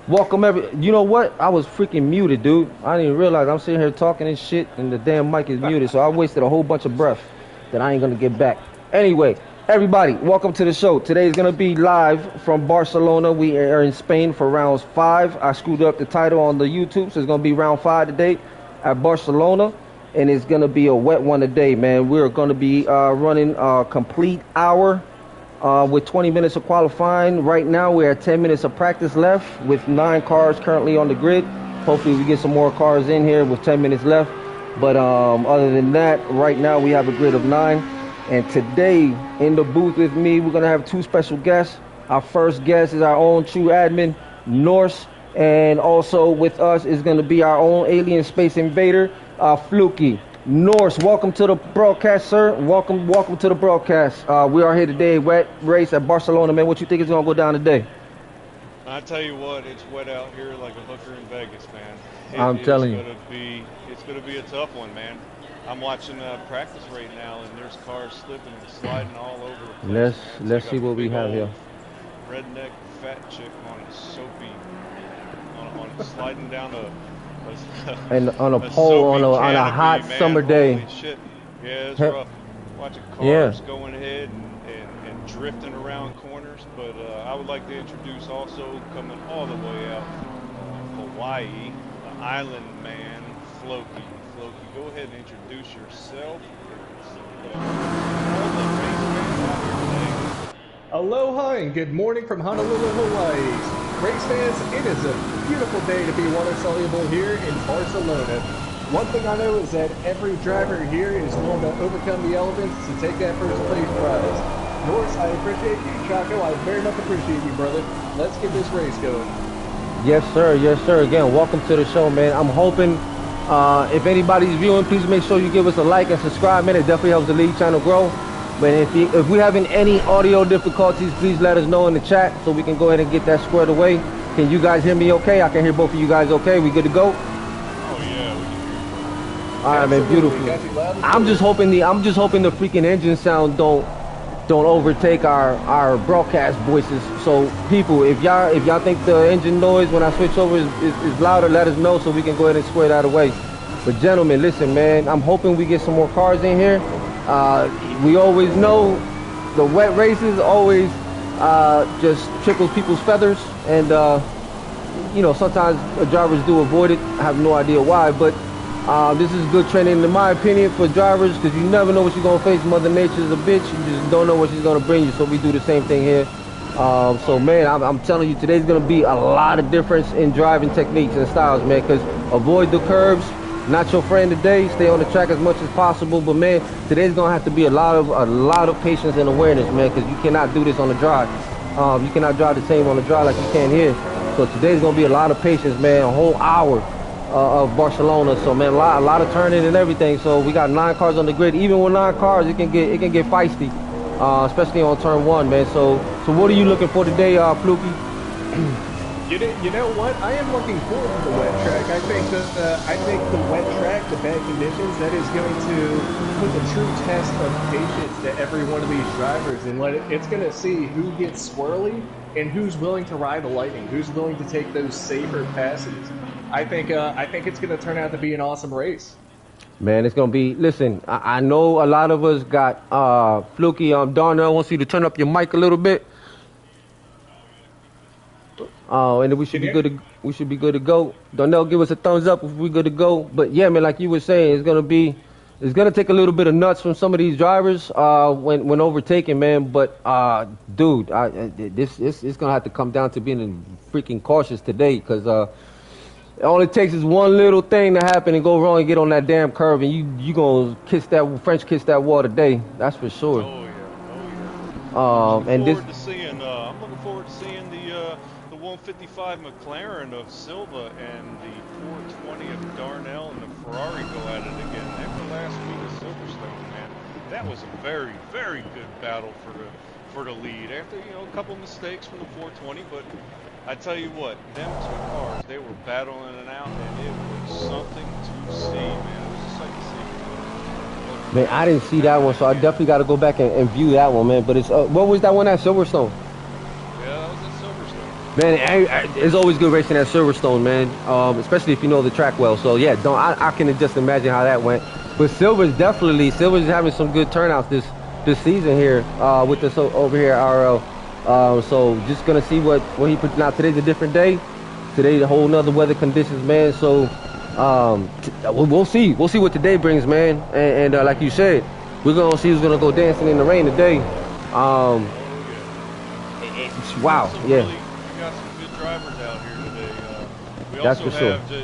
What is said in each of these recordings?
Welcome You know what? I was freaking muted, dude. I didn't even realize I'm sitting here talking and shit, and the damn mic is muted. So I wasted a whole bunch of breath that I ain't gonna get back. Anyway, everybody, welcome to the show. Today is gonna be live from Barcelona. We are in Spain for rounds 5. I screwed up the title on the YouTube, so it's gonna be round 5 today at Barcelona, and it's gonna be a wet one today, man. We're gonna be running a complete hour. With 20 minutes of qualifying. Right now we're at 10 minutes of practice left with 9 cars currently on the grid. Hopefully we get some more cars in here with 10 minutes left. But other than that, right now we have a grid of 9. And today in the booth with me, we're going to have 2 special guests. Our first guest is our own true admin, Norse. And also with us is going to be our own alien space invader, Fluky. Norse, welcome to the broadcast, sir. Welcome to the broadcast. We are here today, wet race at Barcelona, man. What you think is gonna go down today? I tell you what, it's wet out here like a hooker in Vegas, man. I'm telling you, it's gonna be a tough one, man. I'm watching practice right now, and there's cars slipping and sliding all over the place. Let's see what we have here. Redneck fat chick on a soapy, on sliding down and on a pole on a hot summer day. Holy shit. Yeah, it's rough. Watching cars going ahead and drifting around corners. But I would like to introduce also coming all the way out from Hawaii, the island man, Floki. Floki, go ahead and introduce yourself. Aloha and good morning from Honolulu, Hawaii. Race fans, it is a beautiful day to be water-soluble here in Barcelona. One thing I know is that every driver here is willing to overcome the elements to take that first place prize. Norris, I appreciate you. Chaco, I very much appreciate you, brother. Let's get this race going. Yes, sir. Yes, sir. Again, welcome to the show, man. I'm hoping if anybody's viewing, please make sure you give us a like and subscribe, man. It definitely helps the league channel grow. But if we're having any audio difficulties, please let us know in the chat so we can go ahead and get that squared away. Can you guys hear me okay? I can hear both of you guys okay. We good to go? Oh yeah, we can hear you. All right, man, beautiful. I'm just hoping the freaking engine sound don't overtake our broadcast voices. So people, if y'all think the engine noise when I switch over is louder, let us know so we can go ahead and square that away. But gentlemen, listen, man, I'm hoping we get some more cars in here. We always know the wet races always just trickles people's feathers, and you know, sometimes drivers do avoid it. I have no idea why, but this is good training in my opinion for drivers, because you never know what you're gonna face. Mother Nature's a bitch. You just don't know what she's gonna bring you. So we do the same thing here. So man, I'm telling you, today's gonna be a lot of difference in driving techniques and styles, man, because avoid the curves. Not your friend today. Stay on the track as much as possible. But man, today's gonna have to be a lot of patience and awareness, man, because you cannot do this on the drive. You cannot drive the same on the drive like you can here. So today's gonna be a lot of patience, man. A whole hour of Barcelona. So man, a lot of turning and everything. So we got 9 cars on the grid. Even with 9 cars, it can get feisty, especially on turn 1, man. So what are you looking for today, Fluky? You know what? I am looking forward to the wet track. I think the wet track, the bad conditions, that is going to put the true test of patience to every one of these drivers, and it's going to see who gets swirly and who's willing to ride the lightning, who's willing to take those safer passes. I think it's going to turn out to be an awesome race. Man, it's going to be. Listen, I know a lot of us got Fluky. Darnell wants you to turn up your mic a little bit. And we should be good to go. Darnell, give us a thumbs up if we're good to go. But yeah, man, like you were saying, it's gonna take a little bit of nuts from some of these drivers when overtaking, man. But dude, this is gonna have to come down to being freaking cautious today, because all it takes is one little thing to happen and go wrong and get on that damn curve, and you gonna French kiss that wall today. That's for sure. Oh yeah, oh yeah. I'm looking forward to seeing the 155 McLaren of Silva and the 420 of Darnell and the Ferrari go at it again. After last week at Silverstone, man, that was a very, very good battle for the lead. After a couple mistakes from the 420, but I tell you what, them 2 cars, they were battling it out, and it was something to see, man. It was a sight to see. Man, I didn't see that one, so I definitely got to go back and view that one, man. But it's what was that one at Silverstone? Yeah, that was at Silverstone. Man, it's always good racing at Silverstone, man. Especially if you know the track well. So yeah, don't I can just imagine how that went. But Silver's having some good turnouts this season here with us over here at RL. So just gonna see what he put. Now today's a different day. Today's a whole nother weather conditions, man. So we'll see what today brings, man. And like you said, we're gonna see who's gonna go dancing in the rain today. Wow, yeah. We got some good drivers out here today. We That's also for sure. have to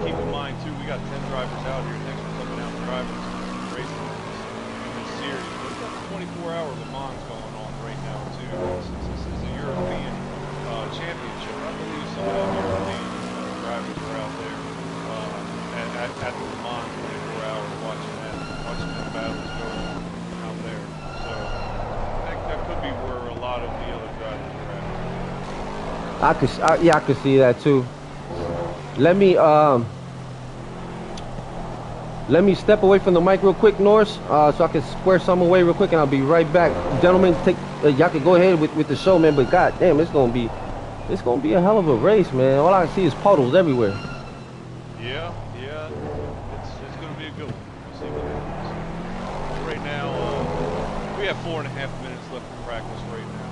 keep in mind too. We got 10 drivers out here. Thanks for coming out, drivers, racing this series. We've got the 24-hour Le Mans going on right now too. Since this is a European championship, I believe some of the European drivers are out there at the Le Mans 24 hours watching the battles go on out there. So that could be where a lot of the other drivers are at. I could see that too. Let me step away from the mic real quick, Norris, so I can square some away real quick, and I'll be right back. Gentlemen, y'all can go ahead with the show, man. But god damn, it's gonna be a hell of a race, man. All I see is puddles everywhere. Yeah, it's gonna be a good one. We'll see what happens. Right now, we have 4.5 minutes left for practice right now,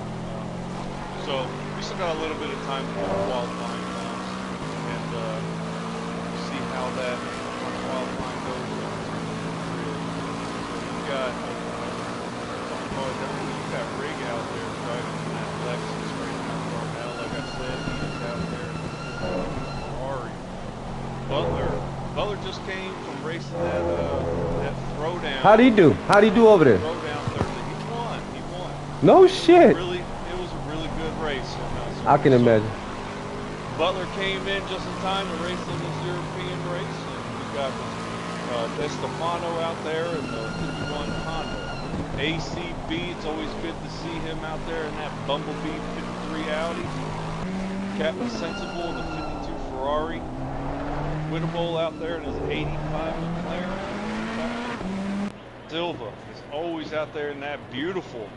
so we still got a little bit of time for qualifying comes, and see how that qualifying goes. We got Rig out there driving that Lexus right now. Darnell, like I said, he's out there. Ferrari. Butler just came from racing that throwdown. How'd he do over there? Throwdown Thursday. He won. No shit. It was a really good race. I can imagine. Butler came in just in time to race in this European race, and we got Estefano out there in the 51 Honda. ACB, it's always good to see him out there in that Bumblebee 53 Audi. Captain Sensible in the 52 Ferrari. Whitterbowl out there in his 85 McLaren. Silva is always out there in that beautiful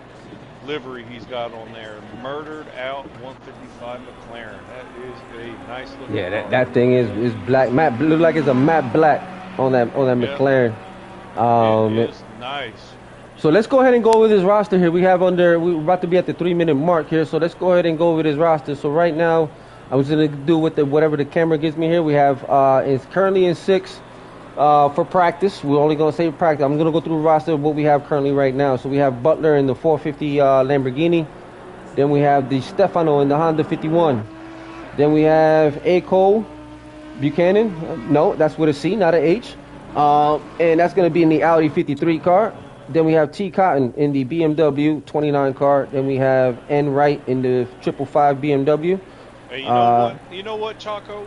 livery he's got on there. Murdered out 155 McLaren. That is a nice looking car. That thing is black. Matte, look like it's a matte black on that McLaren. It is nice. So let's go ahead and go over this roster here. We're about to be at the 3-minute mark here. So let's go ahead and go over this roster. So right now, I was gonna do whatever the camera gives me here. We have it's currently in 6 for practice. We're only gonna say practice. I'm gonna go through the roster of what we have currently right now. So we have Butler in the 450 Lamborghini. Then we have the Stefano in the Honda 51. Then we have A. Cole Buchanan. No, that's with a C, not an H. And that's gonna be in the Audi 53 car. Then we have T. Cotton in the BMW 29 car. Then we have N. Wright in the 555 BMW. Hey, you know what, Chaco?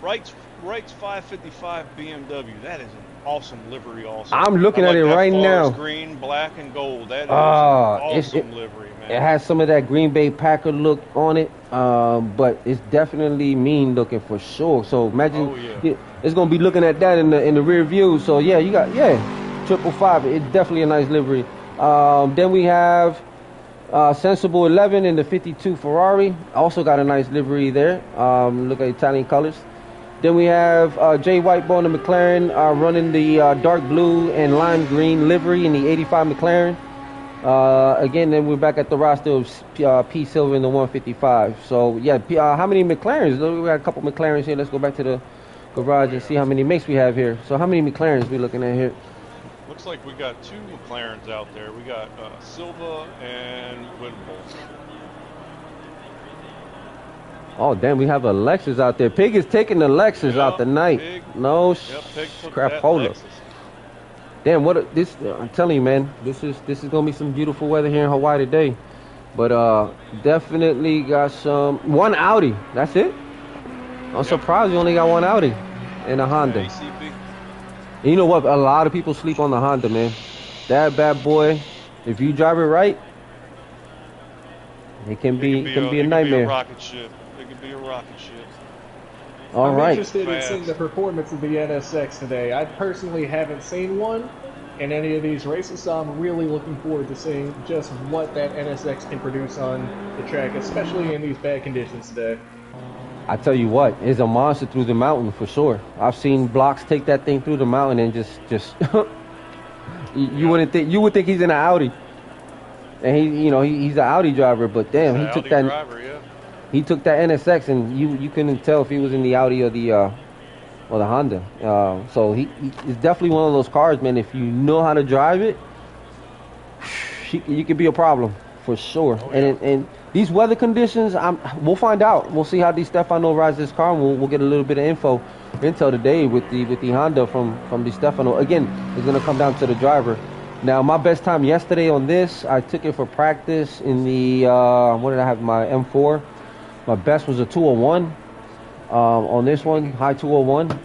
Wright's 555 BMW. That is an awesome livery. Also, I'm looking at it right now. Green, black, and gold. That is an awesome livery, man. It has some of that Green Bay Packer look on it, but it's definitely mean looking for sure. So imagine it's gonna be looking at that in the rear view. So yeah, you got 555. It's definitely a nice livery. Then we have Sensible 11 in the 52 Ferrari. Also got a nice livery there. Look at Italian colors. Then we have Jay Whitebone in the McLaren running the dark blue and lime green livery in the 85 McLaren. Again, then we're back at the roster of P. Silver in the 155. So yeah, how many McLarens? We got a couple McLarens here. Let's go back to the garage and see how many makes we have here. So how many McLarens we looking at here? Looks like we got 2 McLarens out there. We got Silva and Whittle. Oh damn, we have a Lexus out there. Pig is taking the Lexus out tonight. Pig. No crap holder. Damn, I'm telling you, man, this is gonna be some beautiful weather here in Hawaii today. But definitely got one Audi. That's it. I'm surprised we only got one Audi and a Honda. ACB. And you know what? A lot of people sleep on the Honda, man. That bad boy, if you drive it right, it can be a nightmare. It can be a rocket ship. It can be a rocket ship. All right. I'm interested in seeing the performance of the NSX today. I personally haven't seen one, in any of these races. So I'm really looking forward to seeing just what that NSX can produce on the track, especially in these bad conditions today. I tell you what, it's a monster through the mountain for sure. I've seen blocks take that thing through the mountain and just you would think he's in an Audi, and he's an Audi driver, but damn, he took that driver, yeah. He took that NSX and you couldn't tell if he was in the Audi or the Honda. So he's definitely one of those cars, man. If you know how to drive it, you could be a problem for sure. Oh, yeah. And these weather conditions, we'll find out. We'll see how Di Stefano rides this car, and we'll get a little bit of intel today with the Honda from Di Stefano. Again, it's gonna come down to the driver. Now, my best time yesterday on this, I took it for practice in the what did I have? My M4. My best was a 201 on this one, high 201.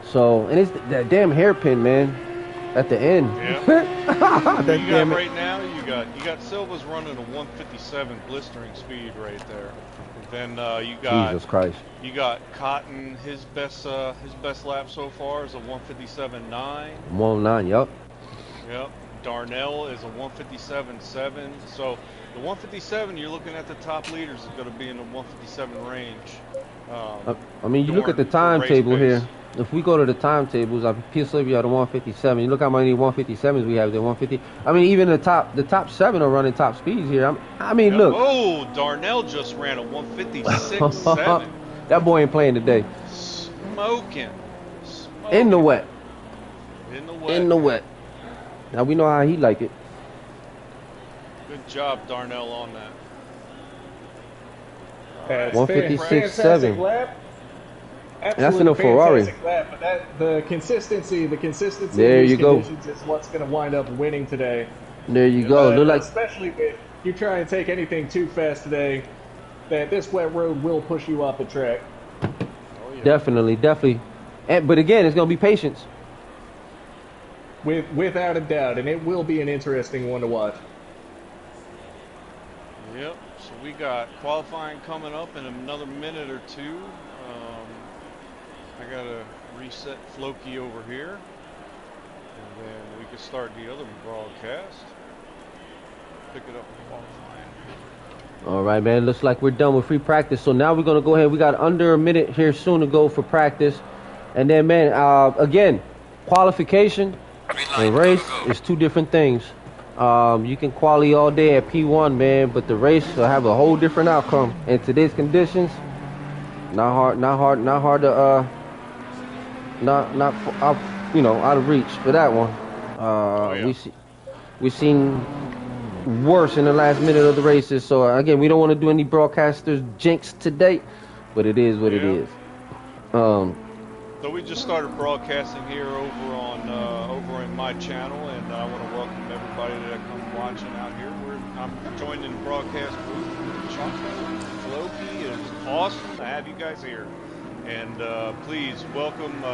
So, and it's that damn hairpin, man, at the end. Yeah. You got right now. You got Silva's running a 157 blistering speed right there. Then you got Jesus Christ. You got Cotton. His best lap so far is a 157.9. 109. Yep. Yep. Darnell is a 157.7. So the 157, you're looking at the top leaders is going to be in the 157 range. I mean, you look at the timetable here. If we go to the timetables, P. Sylvia at a 157. You look how many 157s we have there. 150. I mean, even the top 7 are running top speeds here. I mean, look. Oh, Darnell just ran a 156.7. That boy ain't playing today. Smoking. In the wet. In the wet. Now we know how he like it. Good job, Darnell, on that. 156.7. That's in a Ferrari. Lap, but the consistency there of these you go. conditions is what's going to wind up winning today. There you go. Especially if you try and take anything too fast today, that this wet road will push you off the track. Oh, yeah. Definitely. But again, it's going to be patience. Without a doubt, and it will be an interesting one to watch. Yep. So we got qualifying coming up in another minute or two. I gotta reset Floki over here, and then we can start the other broadcast. Pick it up in qualifying. All right, man. Looks like we're done with free practice. So now we're gonna go ahead. We got under a minute here soon to go for practice, and then, man, again, qualification and race is two different things. You can quali all day at P1, man, but the race will have a whole different outcome. In today's conditions, not hard to out of reach for that one. We've seen worse in the last minute of the races. So again, we don't want to do any broadcasters jinx today, but it is what it is. So we just started broadcasting here over in my channel, and I want to welcome everybody that comes watching out here. I'm joining the broadcast booth. Floki, it's awesome to have you guys here. And please welcome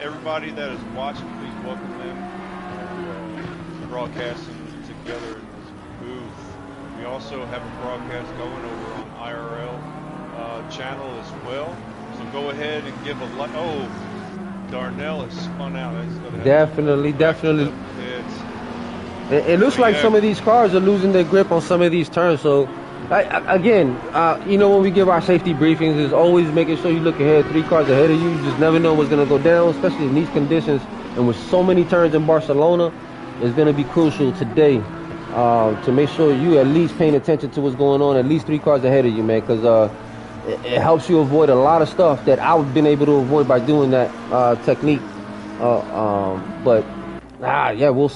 everybody that is watching. Please welcome them. Broadcasting together in this booth. We also have a broadcast going over on IRL channel as well. So go ahead and give a like. Oh, Darnell is spun out. Definitely. It looks like some of these cars are losing their grip on some of these turns. So, again, when we give our safety briefings, is always making sure you look ahead, 3 cars ahead of you. You just never know what's going to go down, especially in these conditions. And with so many turns in Barcelona, it's going to be crucial today to make sure you at least paying attention to what's going on, at least 3 cars ahead of you, man, because it helps you avoid a lot of stuff that I've been able to avoid by doing that technique. We'll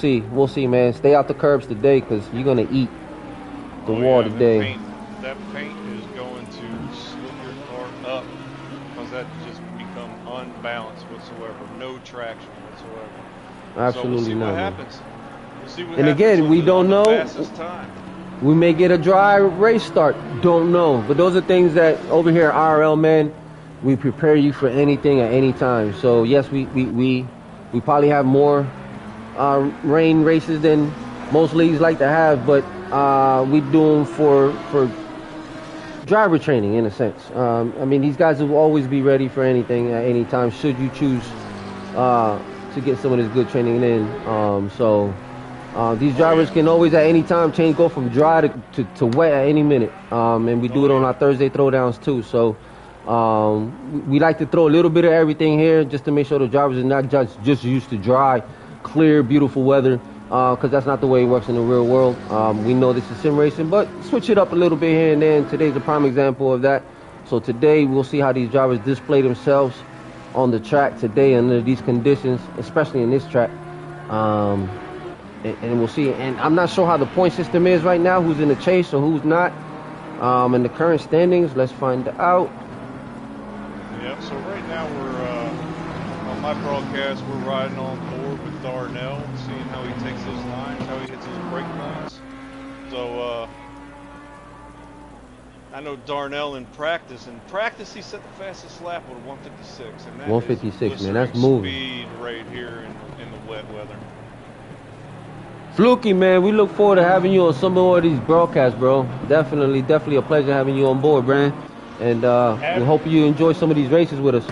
see, man. Stay out the curbs today, because you're going to eat the wall today. That paint is going to slip your car up, because that just become unbalanced whatsoever. No traction whatsoever. Absolutely so we'll see not. What happens. We'll see what and happens again, we don't know. Time. We may get a dry race start. Don't know. But those are things that over here at IRL, man, we prepare you for anything at any time. So yes, we probably have more rain races than most leagues like to have, but we do them for driver training in a sense. These guys will always be ready for anything at any time should you choose to get some of this good training in. These drivers can always at any time go from dry to wet at any minute. And we do it on our Thursday throwdowns too. So we like to throw a little bit of everything here just to make sure the drivers are not just used to dry, clear, beautiful weather. Because that's not the way it works in the real world. We know this is sim racing, but switch it up a little bit here and there. And today's a prime example of that. So today we'll see how these drivers display themselves on the track today under these conditions, especially in this track. And we'll see. And I'm not sure how the point system is right now, who's in the chase or who's not. In the current standings, let's find out. Yeah, so right now we're on my broadcast, we're riding on board with Darnell, seeing how he takes those lines, how he hits his brake lines. So I know Darnell in practice he set the fastest lap with a 156, and that 156, is man, that's moving speed right here in the wet weather. Fluky, man, we look forward to having you on some more of these broadcasts, bro. Definitely a pleasure having you on board, man. And we hope you enjoy some of these races with us.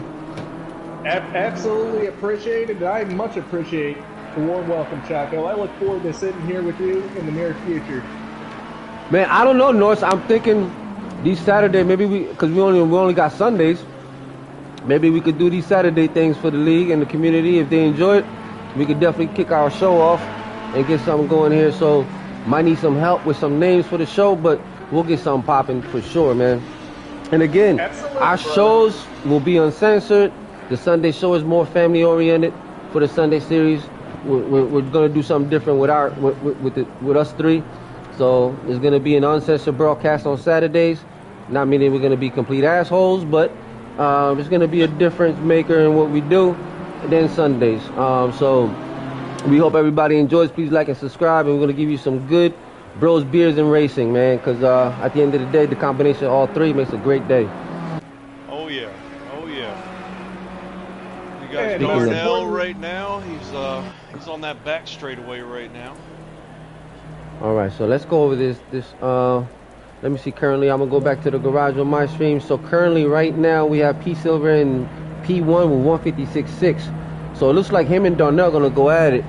Absolutely appreciate it. I much appreciate the warm welcome, Chaco. I look forward to sitting here with you in the near future. Man, I don't know, Norse. I'm thinking these Saturday, maybe because we only got Sundays. Maybe we could do these Saturday things for the league and the community. If they enjoy it, we could definitely kick our show off and get something going here. So might need some help with some names for the show, but we'll get something popping for sure, man. And again, our shows will be uncensored. The Sunday show is more family oriented for the Sunday series. We're gonna do something different with us three. So there's gonna be an uncensored broadcast on Saturdays. Not meaning we're gonna be complete assholes, but it's gonna be a difference maker in what we do than Sundays. So we hope everybody enjoys. Please like and subscribe, and we're gonna give you some good bros, beers, and racing, man. Because at the end of the day, the combination of all three makes a great day. Oh yeah, oh yeah. You got Darnell right now. He's on that back straightaway right now. All right, so let's go over this. Let me see. Currently, I'm gonna go back to the garage on my stream. So currently, right now, we have P Silver and P1 with 156.6. So it looks like him and Darnell gonna go at it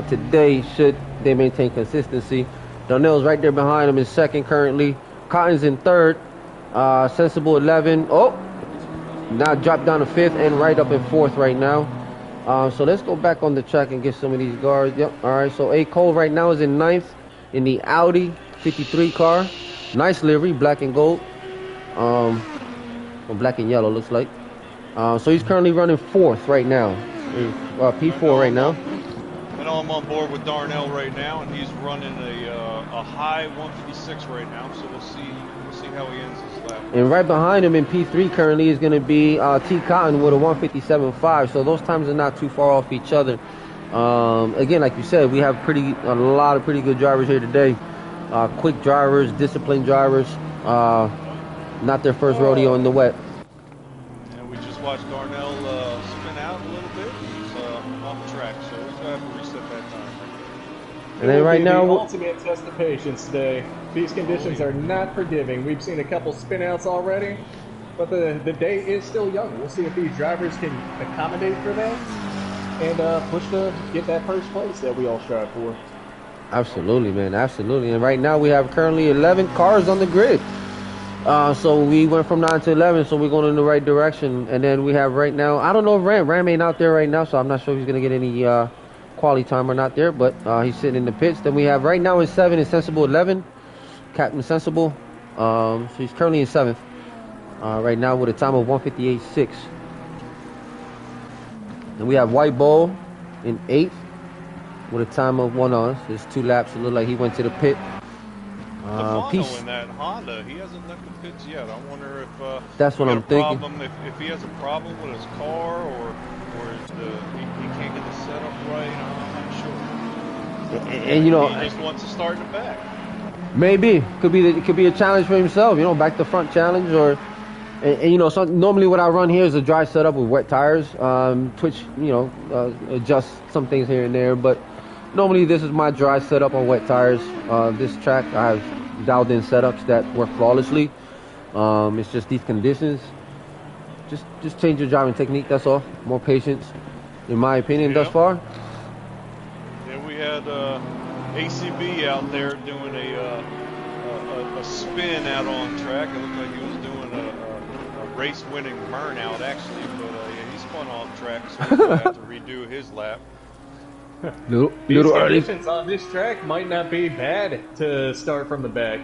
today. Should they maintain consistency? Darnell's right there behind him in second currently. Cotton's in third. Sensible 11. Oh, now dropped down to fifth and right up in fourth right now. So let's go back on the track and get some of these guards. Yep. All right. So A. Cole right now is in ninth in the Audi 53 car. Nice livery, black and gold. Or black and yellow looks like. So he's currently running fourth right now. P4 right now. I know I'm on board with Darnell right now, and he's running a high 156 right now. So we'll see how he ends this lap. And right behind him in P3 currently is going to be T Cotton with a 157.5. So those times are not too far off each other. Again, like you said, we have a lot of pretty good drivers here today. Quick drivers, disciplined drivers. Not their first rodeo in the wet. And we just watched Darnell spin out a little bit. He's off the track, so he's going to have to reset that time. And then right now, the ultimate test of patience today. These conditions are not forgiving. We've seen a couple spinouts already, but the day is still young. We'll see if these drivers can accommodate for that and push to get that first place that we all strive for. Absolutely, man, absolutely. And right now we have currently 11 cars on the grid. So we went from 9 to 11, so we're going in the right direction. And then we have right now, I don't know if Ram ain't out there right now, so I'm not sure if he's going to get any quality time or not there, but he's sitting in the pits. Then we have right now in 7 is Sensible 11, Captain Sensible. So he's currently in 7th right now with a time of 158.6. And we have White Bull in 8th with a time of 1 on. So there's 2 laps. It looked like he went to the pit. Stefano in that Honda, he hasn't left the pits yet. I wonder if that's what I'm thinking. If he has a problem with his car, or he can't get the setup right. I'm not sure. And you know, he just wants to start in the back. Maybe could be a challenge for himself. You know, back to front challenge, or and you know, so normally what I run here is a dry setup with wet tires. Twitch, you know, adjust some things here and there, but normally this is my dry setup on wet tires. This track I have dialed in setups that work flawlessly. It's just these conditions. Just change your driving technique, that's all. More patience. in my opinion, thus far. Then we had ACB out there doing a spin out on track. It looked like he was doing a race-winning burnout, actually, but yeah, he spun off track, so he's going to have to redo his lap. Little conditions on this track might not be bad to start from the back.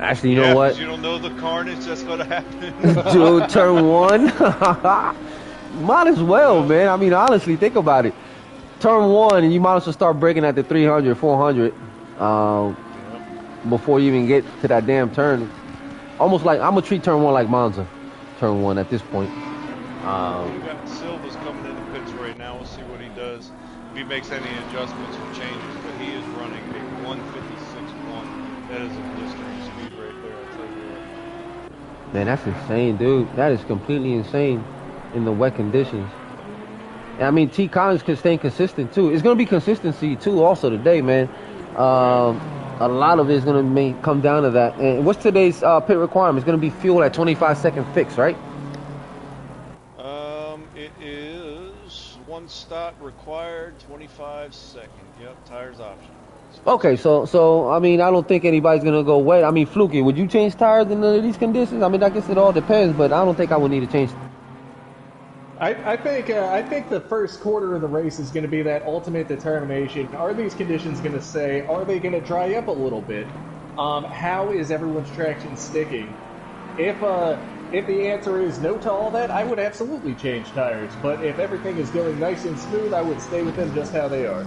Actually, you know what? You don't know the carnage that's going to happen. Dude, turn 1. Might as well, man. I mean, honestly, think about it. Turn 1, and you might as well start breaking at the 300, 400 before you even get to that damn turn. Almost like I'm gonna treat turn 1 like Monza, turn 1 at this point. We got Silva's coming in the pits right now. We'll see what he does. If he makes any adjustments or changes, but he is running a 156.1. That is a blistering speed right there, I'll tell you what. Man, that's insane, dude. That is completely insane in the wet conditions. And I mean, T. Collins can stay consistent too. It's gonna be consistency too, also today, man. A lot of it is gonna come down to that. And what's today's pit requirement? It's gonna be fuel at 25-second fix, right? It is 1 stop required, 25 second. Yep, tires optional. Okay, so I mean, I don't think anybody's gonna go wet. I mean, Fluky, would you change tires in these conditions? I mean, I guess it all depends, but I don't think I would need to change. I think the first quarter of the race is going to be that ultimate determination. Are these conditions going to say? Are they going to dry up a little bit? How is everyone's traction sticking? If the answer is no to all that, I would absolutely change tires. But if everything is going nice and smooth, I would stay with them just how they are.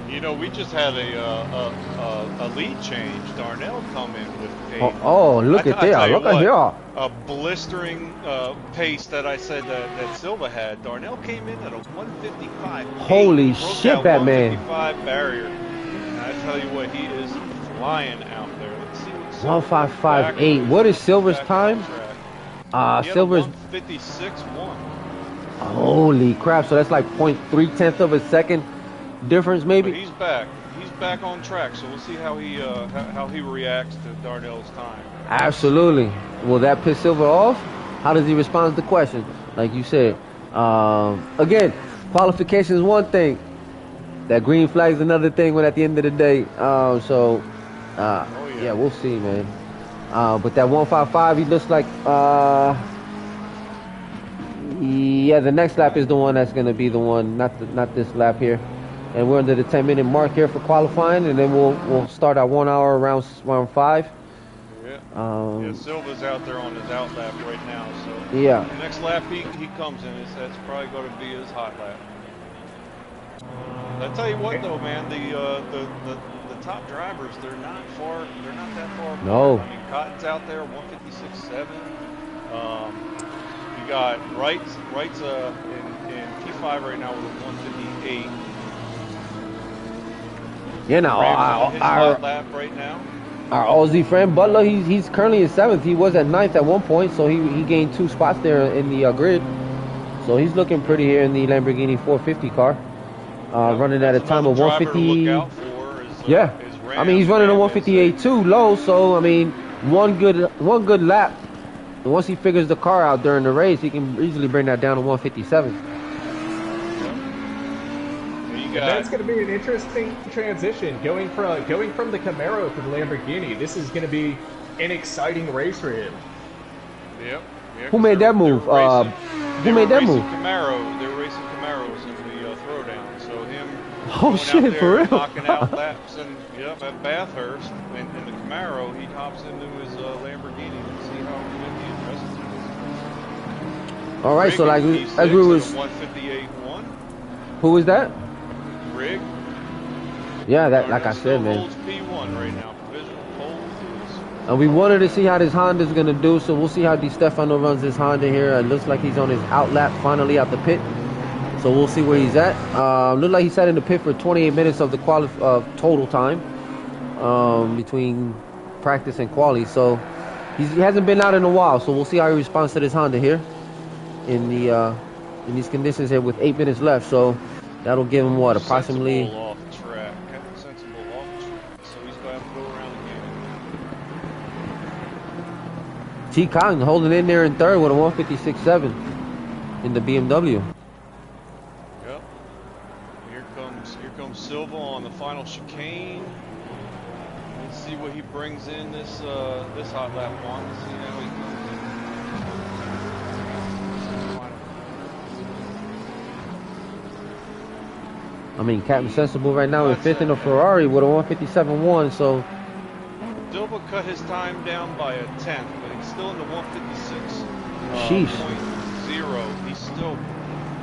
You know, we just had a lead change. Darnell come in with pace. Oh, look at there! Look at here! A blistering pace that I said that Silva had. Darnell came in at a 155. Holy shit, that man! 155 barrier. And I tell you what, he is flying out there. Let's see what 155.8. What is Silver's time? Silver's 156.1. Holy crap! So that's like 0.3 of a second difference, maybe. But he's back. He's back on track. So we'll see how he reacts to Darnell's time. Absolutely. Will that piss Silver off? How does he respond to the question? Like you said, again, qualification is one thing. That green flag is another thing. When at the end of the day, yeah, we'll see, man. But that 155, he looks like, yeah, the next lap is the one that's gonna be the one, not this lap here. And we're under the 10-minute mark here for qualifying, and then we'll start our 1 hour around 5. Yeah, Silva's out there on his out lap right now. So yeah, the next lap he comes in, that's probably going to be his hot lap. I tell you what though, man, the top drivers, they're not that far apart. No. I mean, Cotton's out there 156.7. You got Wright's in P5 right now with a 158. Yeah, now our lap right now. Our Aussie friend Butler, he's currently in 7th. He was at 9th at one point, so he gained 2 spots there in the grid. So he's looking pretty here in the Lamborghini 450 car, running at a time of 150. Yeah, I mean he's running a 158.2 low. So I mean one good lap. And once he figures the car out during the race, he can easily bring that down to 157. That's going to be an interesting transition, going from the Camaro to the Lamborghini. This is going to be an exciting race for him. Yep. Who made that move? Who made that move? They were racing Camaros in the throwdown. So him. Oh shit, for real? Knocking out laps and at Bathurst in the Camaro, he hops into his Lamborghini and see how he adjusts. All right, so like as we was 158.1. Who was that? Rig. Yeah, that like I said, man. P1 right now, provisional pole. And we wanted to see how this Honda's gonna do, so we'll see how Di Stefano runs this Honda here. It looks like he's on his out lap finally out the pit, so we'll see where he's at. Looked like he sat in the pit for 28 minutes of the total time between practice and quali. So he hasn't been out in a while, so we'll see how he responds to this Honda here in these conditions here with 8 minutes left. So that'll give him what, approximately. Sensible off the track. Sensible off the track. So he's going to have to go around again. T. Cotton holding in there in third with a 156.7. in the BMW. Yep. Here comes Silva on the final chicane. Let's see what he brings in this hot lap one. Let's see how he comes in. I mean, Captain Sensible right now in 5th in a Ferrari with a 157.1, so... Silva cut his time down by a 10th, but he's still in the 156.0. He's still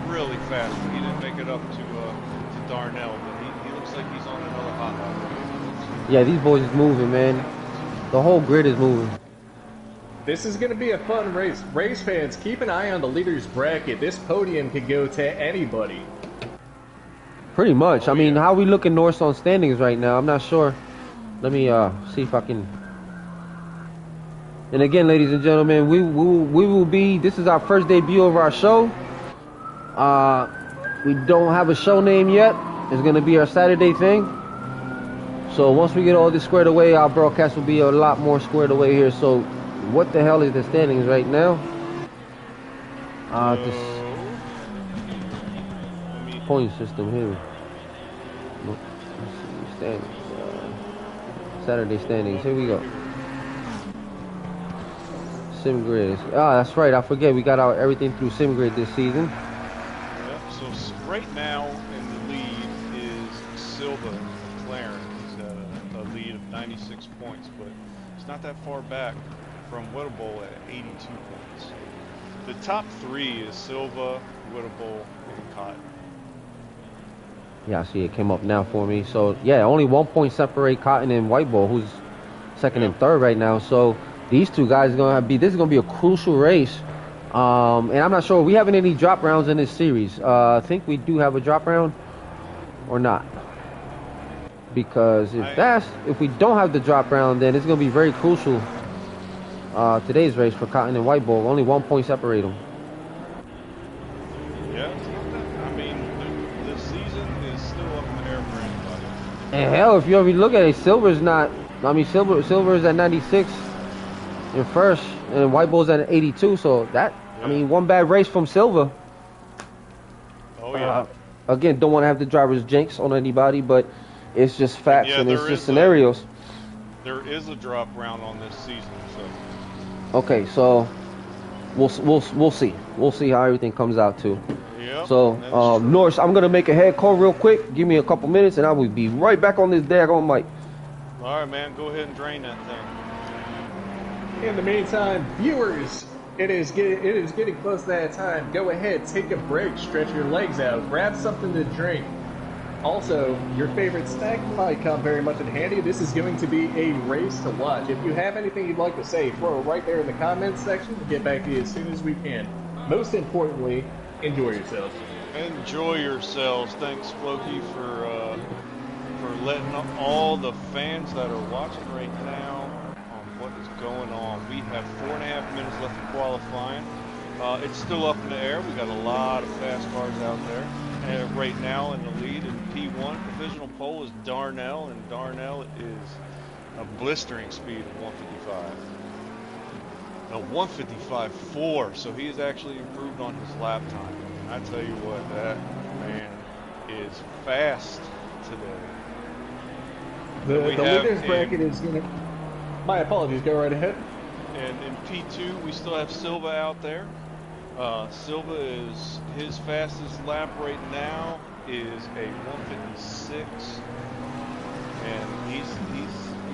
really fast. He didn't make it up to Darnell, but he looks like he's on another hot lap. Yeah, these boys is moving, man. The whole grid is moving. This is going to be a fun race. Race fans, keep an eye on the leaders bracket. This podium could go to anybody. Pretty much. I mean, how we looking North on standings right now? I'm not sure. Let me see if I can. And again, ladies and gentlemen, we will be. This is our first debut of our show. We don't have a show name yet. It's going to be our Saturday thing. So once we get all this squared away, our broadcast will be a lot more squared away here. So what the hell is the standings right now? This point system here. Let's see, standings. Saturday standings. Here we go. SimGrid. That's right. I forget. We got our everything through SimGrid this season. Yep. So right now in the lead is Silva McLaren. He's got a lead of 96 points, but it's not that far back from Whittlebowl at 82 points. The top three is Silva, Whittlebowl, and Cotton. Yeah, I see it came up now for me. So yeah, only 1 point separate Cotton and White Ball, who's second and third right now. So these two guys are gonna be. This is gonna be a crucial race. And I'm not sure we having any drop rounds in this series. I think we do have a drop round or not. Because if we don't have the drop round, then it's gonna be very crucial. Today's race for Cotton and White Ball. Only 1 point separate them. Yeah. And hell, if you ever look at it, Silver's not. I mean, Silver's at 96 in first, and White Bull's at 82. So that, I mean, one bad race from Silver. Oh yeah. Again, don't want to have the driver's jinx on anybody, but it's just facts and it's just scenarios. There is a drop round on this season, so. Okay, so we'll see. We'll see how everything comes out too. Yep, so, Norris, I'm going to make a head call real quick. Give me a couple minutes, and I will be right back on this daggone mic. All right, man. Go ahead and drain that thing. In the meantime, viewers, it is getting close to that time. Go ahead, take a break, stretch your legs out, grab something to drink. Also, your favorite snack might come very much in handy. This is going to be a race to watch. If you have anything you'd like to say, throw it right there in the comments section. We'll get back to you as soon as we can. Most importantly, enjoy yourselves. Enjoy yourselves. Thanks, Floki, for letting all the fans that are watching right now on what is going on. We have 4.5 minutes left of qualifying. It's still up in the air. We got a lot of fast cars out there. And right now in the lead in P1 provisional pole is Darnell, and Darnell is a blistering speed of 155. A 155.4, so he has actually improved on his lap time. And I tell you what, that man is fast today. The leaders bracket is going to... My apologies, go right ahead. And in P2, we still have Silva out there. Silva is, his fastest lap right now is a 156. And he's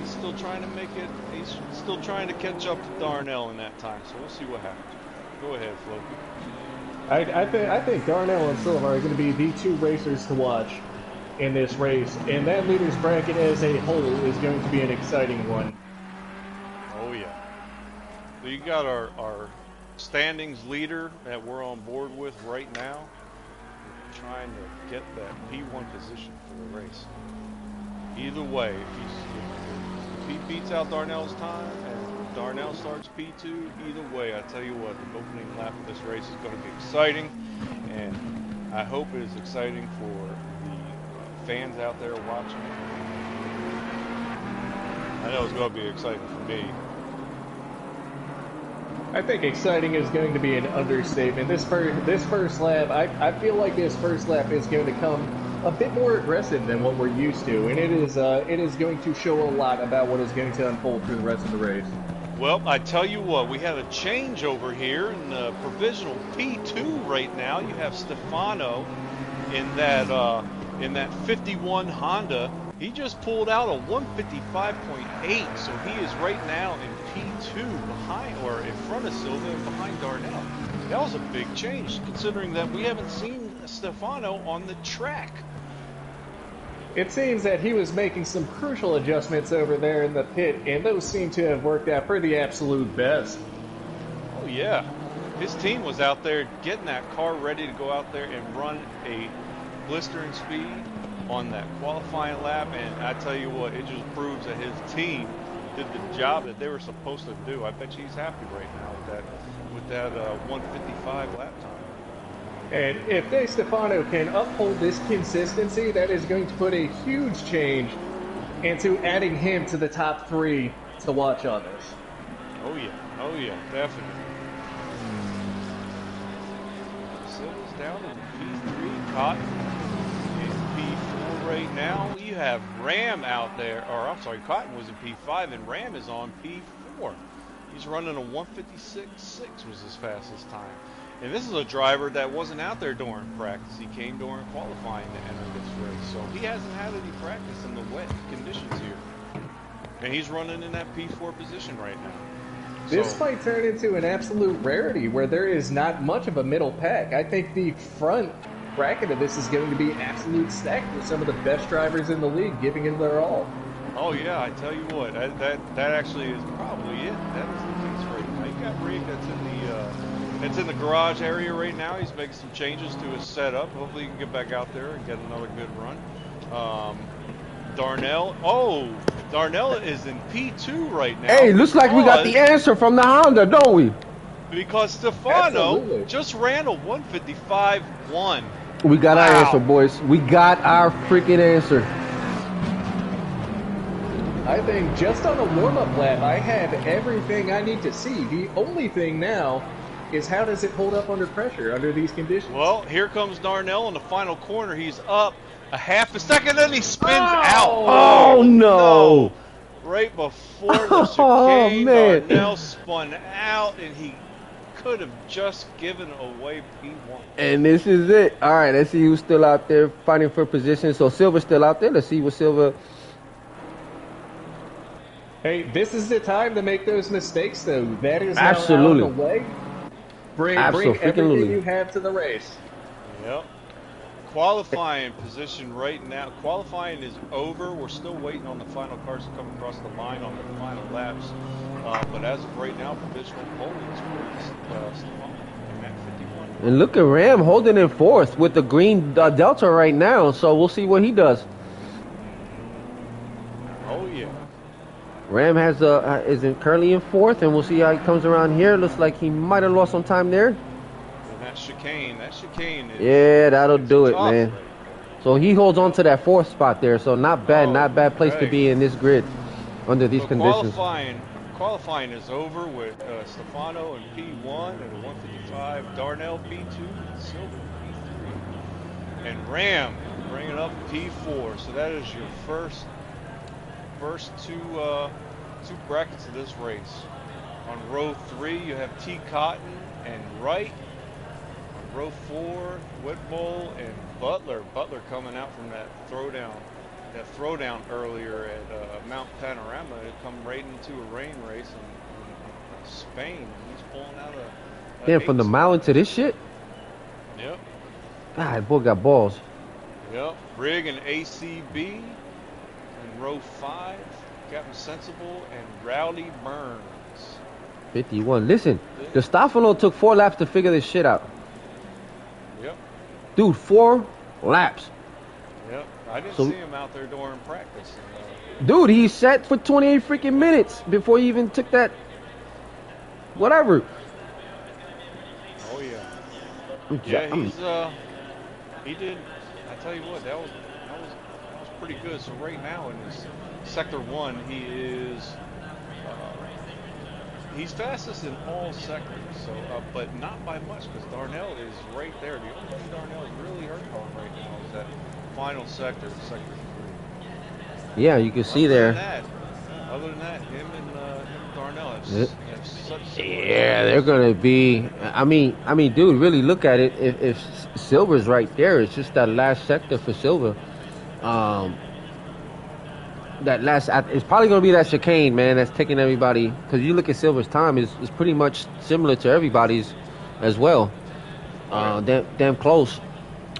still trying to make it, he's still trying to catch up to Darnell in that time, so we'll see what happens. Go ahead, Floki. I think Darnell and Silva are going to be the two racers to watch in this race, and that leaders bracket as a whole is going to be an exciting one. Oh yeah. So you got our standings leader that we're on board with right now. We're trying to get that P1 position for the race. Either way, if he beats out Darnell's time and Darnell starts P2, either way, I tell you what, the opening lap of this race is going to be exciting, and I hope it is exciting for the fans out there watching. I know it's going to be exciting for me. I think exciting is going to be an understatement. This first lap, I feel like this first lap is going to come a bit more aggressive than what we're used to, and it is going to show a lot about what is going to unfold through the rest of the race. Well, I tell you what, we had a change over here in the provisional P2 right now. You have Stefano in that 51 Honda. He just pulled out a 155.8, so he is right now in P2 behind, or in front of Silva and behind Darnell. That was a big change, considering that we haven't seen Stefano on the track. It seems that he was making some crucial adjustments over there in the pit, and those seem to have worked out for the absolute best. Oh yeah, his team was out there getting that car ready to go out there and run a blistering speed on that qualifying lap, and I tell you what, it just proves that his team did the job that they were supposed to do. I bet you he's happy right now with that 155 lap time. And if De Stefano can uphold this consistency, that is going to put a huge change into adding him to the top 3 to watch on this. Oh yeah, definitely. Silva's down in P3, Cotton in P4 right now. You have Ram out there, or I'm sorry, Cotton was in P5 and Ram is on P4. He's running a 156.6 was his fastest time. And this is a driver that wasn't out there during practice. He came during qualifying to enter this race. So he hasn't had any practice in the wet conditions here. And he's running in that P4 position right now. This might turn into an absolute rarity where there is not much of a middle pack. I think the front bracket of this is going to be absolute stacked with some of the best drivers in the league giving it their all. Oh yeah, I tell you what, that actually is probably it. That is the case right now. You got Rig that's in the garage area right now. He's making some changes to his setup. Hopefully he can get back out there and get another good run. Darnell is in P2 right now. Hey, looks like we got the answer from the Honda, don't we? Because Stefano just ran a 155.1. We got our answer, boys. We got our freaking answer. I think just on a warm-up lap, I had everything I need to see. The only thing now is how does it hold up under pressure under these conditions? Well, here comes Darnell in the final corner. He's up a half a second, then he spins out. Oh, no. Right before the chicane, Darnell spun out, and he could have just given away P1. And this is it. All right, let's see who's still out there fighting for position. So Silva's still out there. Let's see what Silva... Hey, this is the time to make those mistakes, though. That is absolutely out of the way. Bring everything you have to the race. Yep. Qualifying position right now. Qualifying is over. We're still waiting on the final cars to come across the line on the final laps. But as of right now, provisional pole is for Stefano in that 51. And look at Ram holding in fourth with the green Delta right now. So we'll see what he does. Oh yeah. Ram is currently in fourth, and we'll see how he comes around here. Looks like he might have lost some time there. And that chicane is... Yeah, that'll do it, man. So he holds on to that fourth spot there. So not bad place to be in this grid under these conditions. Qualifying is over with Stefano in P1 at a 155, Darnell P2, Silva P3, and Ram bringing up P4. So that is your first two brackets of this race. On row 3, you have T. Cotton and Wright. On row 4, Whitbull and Butler. Butler coming out from that throwdown earlier at Mount Panorama. It come right into a rain race in Spain. He's pulling out a damn, from the mountain to this shit? Yep. God, boy got balls. Yep. Rig and ACB. In row 5, Captain Sensible and Rowdy Burns. 51. Listen, the Stefano took 4 laps to figure this shit out. Yep. Dude, 4 laps. Yep. I didn't see him out there during practice. Dude, he sat for 28 freaking minutes before he even took that whatever. Oh yeah. Yeah, he did. I tell you what, that was pretty good. So right now in this sector 1, he is he's fastest in all sectors. So, but not by much because Darnell is right there. The only thing Darnell's really hurting on right now is that final sector, sector 3. Yeah, you can see there. Other than that, him and Darnell have such similar. Yeah, they're gonna be. I mean, dude, really look at it. If Silver's right there, it's just that last sector for Silver. That last, it's probably gonna be that chicane, man. That's taking everybody. Because you look at Silver's time, is pretty much similar to everybody's, as well. Damn close.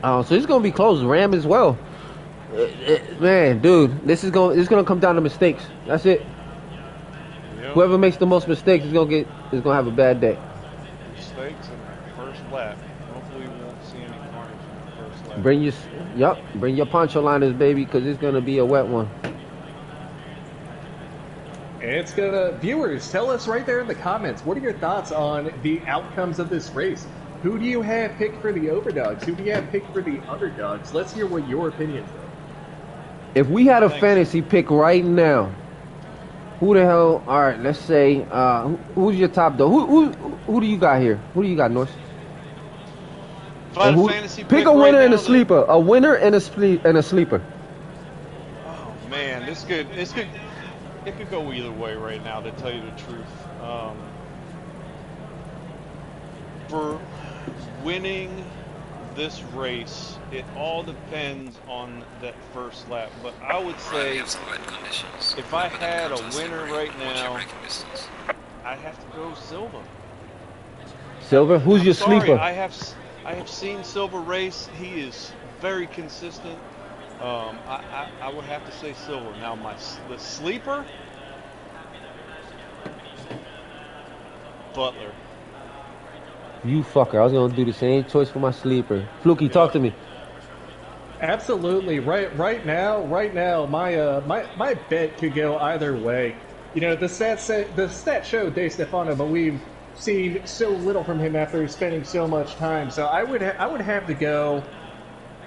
So it's gonna be close. Ram as well. Man, dude, this is gonna come down to mistakes. That's it. Yep. Whoever makes the most mistakes is gonna have a bad day. Mistakes in the first lap. Hopefully, we won't see any carnage in the first lap. Bring your poncho liners, baby, because it's gonna be a wet one. And it's gonna, viewers, tell us right there in the comments, what are your thoughts on the outcomes of this race? Who do you have picked for the overdogs? Who do you have picked for the underdogs? Let's hear what your opinions are. If we had a fantasy pick right now, who the hell? All right, let's say who's your top dog? Who do you got here? Who do you got, Norse? Pick a winner and a sleeper. A winner and a sleeper. Oh man, it could go either way right now, to tell you the truth. For winning this race, it all depends on that first lap. But I would say, if I had a winner right now, I'd have to go Silva. Silva? Who's your sleeper? I have seen Silva race. He is very consistent. I would have to say Silva. Now the sleeper, Butler. You fucker. I was going to do the same choice for my sleeper. Fluky, talk to me. Absolutely. Right now, my bet could go either way. You know, the stat show De Stefano, but we've seen so little from him after spending so much time. So I would have to go.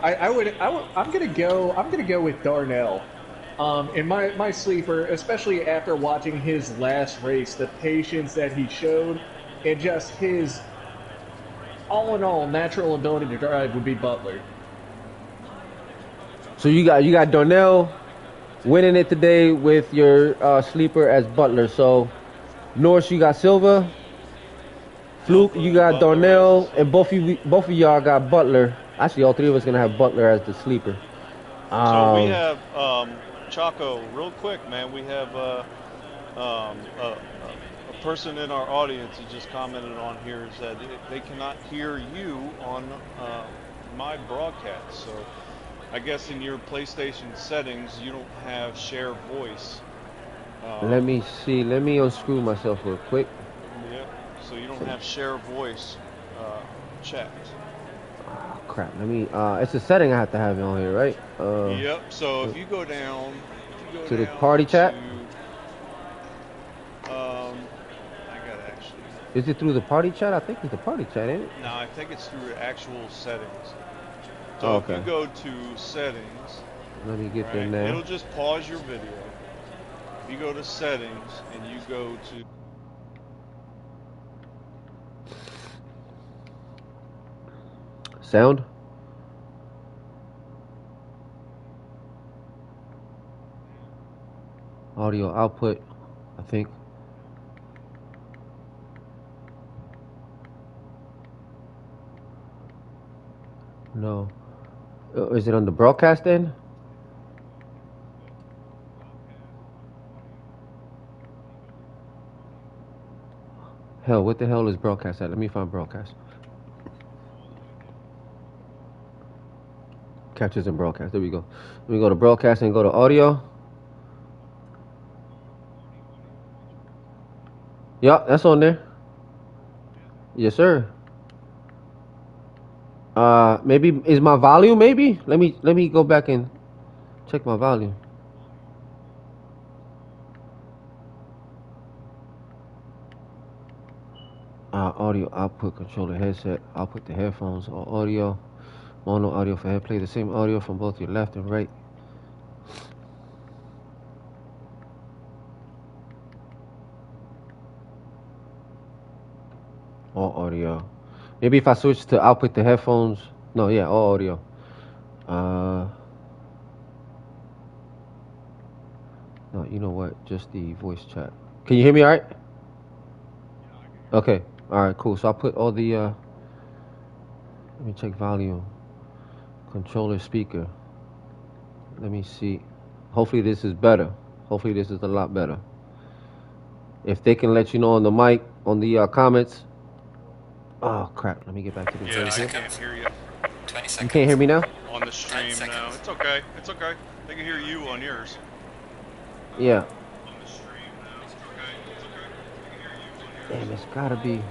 I'm gonna go with Darnell. In my sleeper, especially after watching his last race, the patience that he showed, and just his all in all natural ability to drive would be Butler. So you got Darnell winning it today with your sleeper as Butler. So Norse, you got Silva. Fluke, you got Darnell, and both of y'all got Butler. Actually, all three of us gonna have Butler as the sleeper. So we have Chaco. Real quick, man. We have a person in our audience who just commented on here said they cannot hear you on my broadcast. So I guess in your PlayStation settings you don't have share voice. Let me see. Let me unscrew myself real quick. Yep. So you don't have share voice checked. Oh, crap. Let me. It's a setting I have to have on here, right? Yep. So if you go down to the party chat. Is it through the party chat? I think it's the party chat, ain't it? No, I think it's through actual settings. So if you go to settings, let me get there now. It'll just pause your video. If you go to settings and you go to sound. Audio output, I think. No. Is it on the broadcast end? Hell, what the hell is broadcast at? Let me find broadcast. Captures and broadcast. There we go. Let me go to broadcast and go to audio. Yeah, that's on there. Yes, sir. Maybe is my volume? Maybe let me go back and check my volume. Audio output controller headset. I'll put the headphones or audio. Mono audio for head. Play the same audio from both your left and right. audio. Maybe if I switch to output the headphones. No, yeah, all audio. No, you know what? Just the voice chat. Can you hear me all right? Okay. All right, cool. So I'll put all the, let me check volume. Controller speaker. Let me see. Hopefully this is better. Hopefully this is a lot better. If they can let you know on the mic, on the comments. Oh, crap. Let me get back to this. Yeah, I can't hear you. 20 seconds. You can't hear me now? On the stream now. It's okay. It's okay. They can hear you on yours. Yeah. On the stream now. It's okay. It's okay. They can hear you on yours. Damn, it's gotta be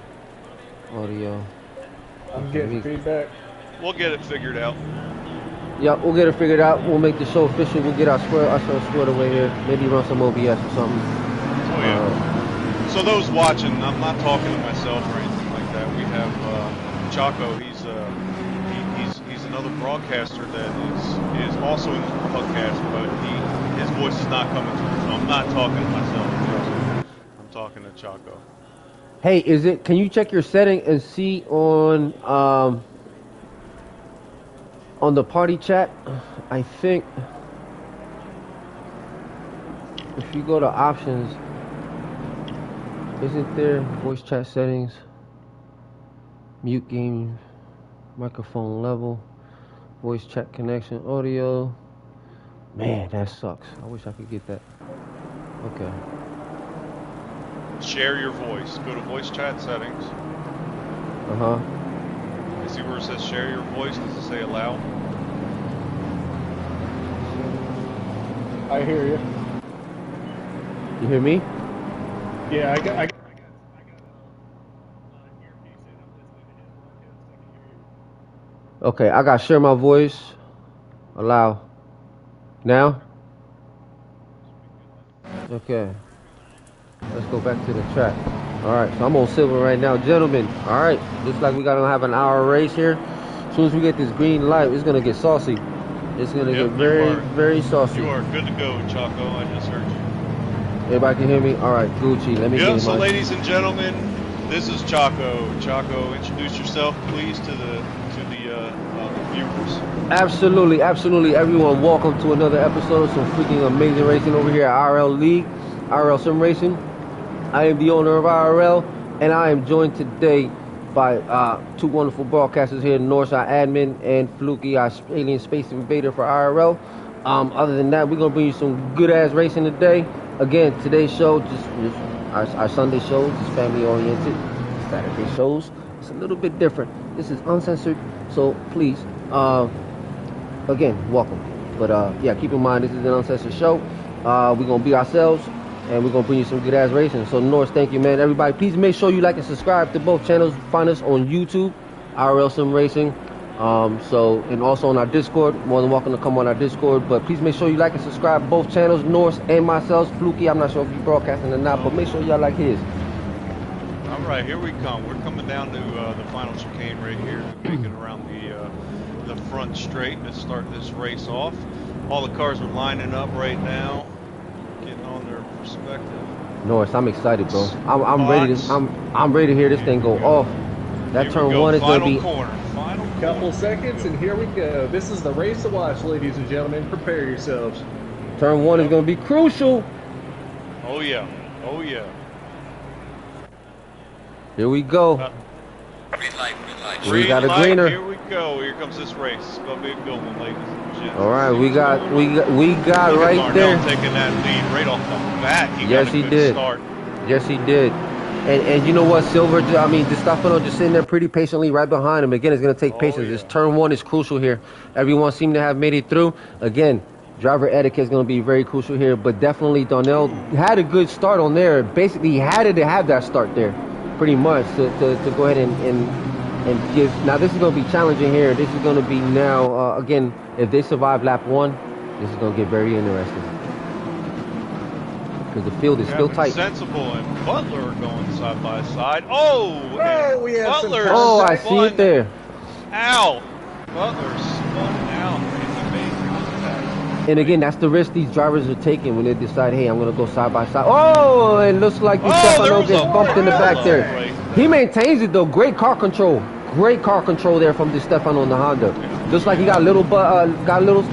audio. I'm getting feedback. We'll get it figured out. Yeah, we'll get it figured out. We'll make the show official. We'll get ourselves squared away here. Maybe run some OBS or something. Oh, yeah. So those watching, I'm not talking to myself or anything like that. We have Chaco. He's another broadcaster that is also in the podcast, but his voice is not coming through. So I'm not talking to myself. I'm talking to Chaco. Hey, can you check your setting and see on the party chat? I think if you go to options, isn't there voice chat settings, mute game, microphone level, voice chat connection, audio? Man, that sucks. I wish I could get that. Okay. Share your voice. Go to voice chat settings. Uh-huh. You see where it says share your voice? Does it say allow? I hear you. You hear me? Yeah, I got Okay, I got share my voice. Allow. Now? Okay. Let's go back to the track. Alright, so I'm on silver right now. Gentlemen, alright. Looks like we gotta have an hour race here. As soon as we get this green light, it's gonna get saucy. It's gonna get very, very saucy. You are good to go, Chaco. I just heard you. Everybody can hear me? Alright, Gucci, let me get so ladies and gentlemen, this is Chaco. Chaco, introduce yourself, please, to the viewers. Absolutely, absolutely. Everyone, welcome to another episode of some freaking amazing racing over here at RL League, RL Sim Racing. I am the owner of RL, and I am joined today by two wonderful broadcasters here, Norse, our admin, and Fluky, our alien space invader for RL. Other than that, we're going to bring you some good-ass racing today. Again, today's show, just our Sunday shows, is family-oriented. Saturday shows, it's a little bit different. This is uncensored, so please, again, welcome. But yeah, keep in mind, this is an uncensored show. We're going to be ourselves, and we're going to bring you some good-ass racing. So, Norse, thank you, man. Everybody, please make sure you like and subscribe to both channels. Find us on YouTube, RL Sim Racing. And also on our Discord. More than welcome to come on our Discord. But please make sure you like and subscribe both channels, Norse and myself. Fluky, I'm not sure if you're broadcasting or not, but make sure y'all like his. All right, here we come. We're coming down to the final chicane right here. Make it around the front straight to start this race off. All the cars are lining up right now, getting on their perspective. Norse, I'm excited, bro. I'm ready to I'm ready to hear this thing go off. That here turn one is gonna be final couple seconds, and here we go. This is the race to watch, ladies and gentlemen. Prepare yourselves. Turn one is gonna be crucial. Oh yeah, oh yeah. Here we go. Green light, green light. We got a greener. Here we go. Here comes this race. It's gonna be a good one, ladies and gentlemen. All right, we got Look right at there. Darnell taking that lead right off the bat. Yes, got a he good did. Start. Yes, he did. And you know what, Silver? I mean, DeStefano just sitting there pretty patiently right behind him. Again, it's going to take patience. Yeah. This turn one is crucial here. Everyone seemed to have made it through. Again, driver etiquette is going to be very crucial here. But definitely, Darnell had a good start on there. Basically, he had to have that start there, pretty much, to go ahead and give. Now, this is going to be challenging here. This is going to be now, again, if they survive lap one, this is going to get very interesting. Because the field is still tight. Sensible and Butler are going side by side. Oh, we have Butler. Oh, I see it there. Out. Butler spun out. And And again, that's the risk these drivers are taking when they decide, hey, I'm going to go side by side. Oh, it looks like DeStefano gets bumped in the back there. He maintains it though. Great car control. Great car control there from Di Stefano on the Honda. Looks like he got a little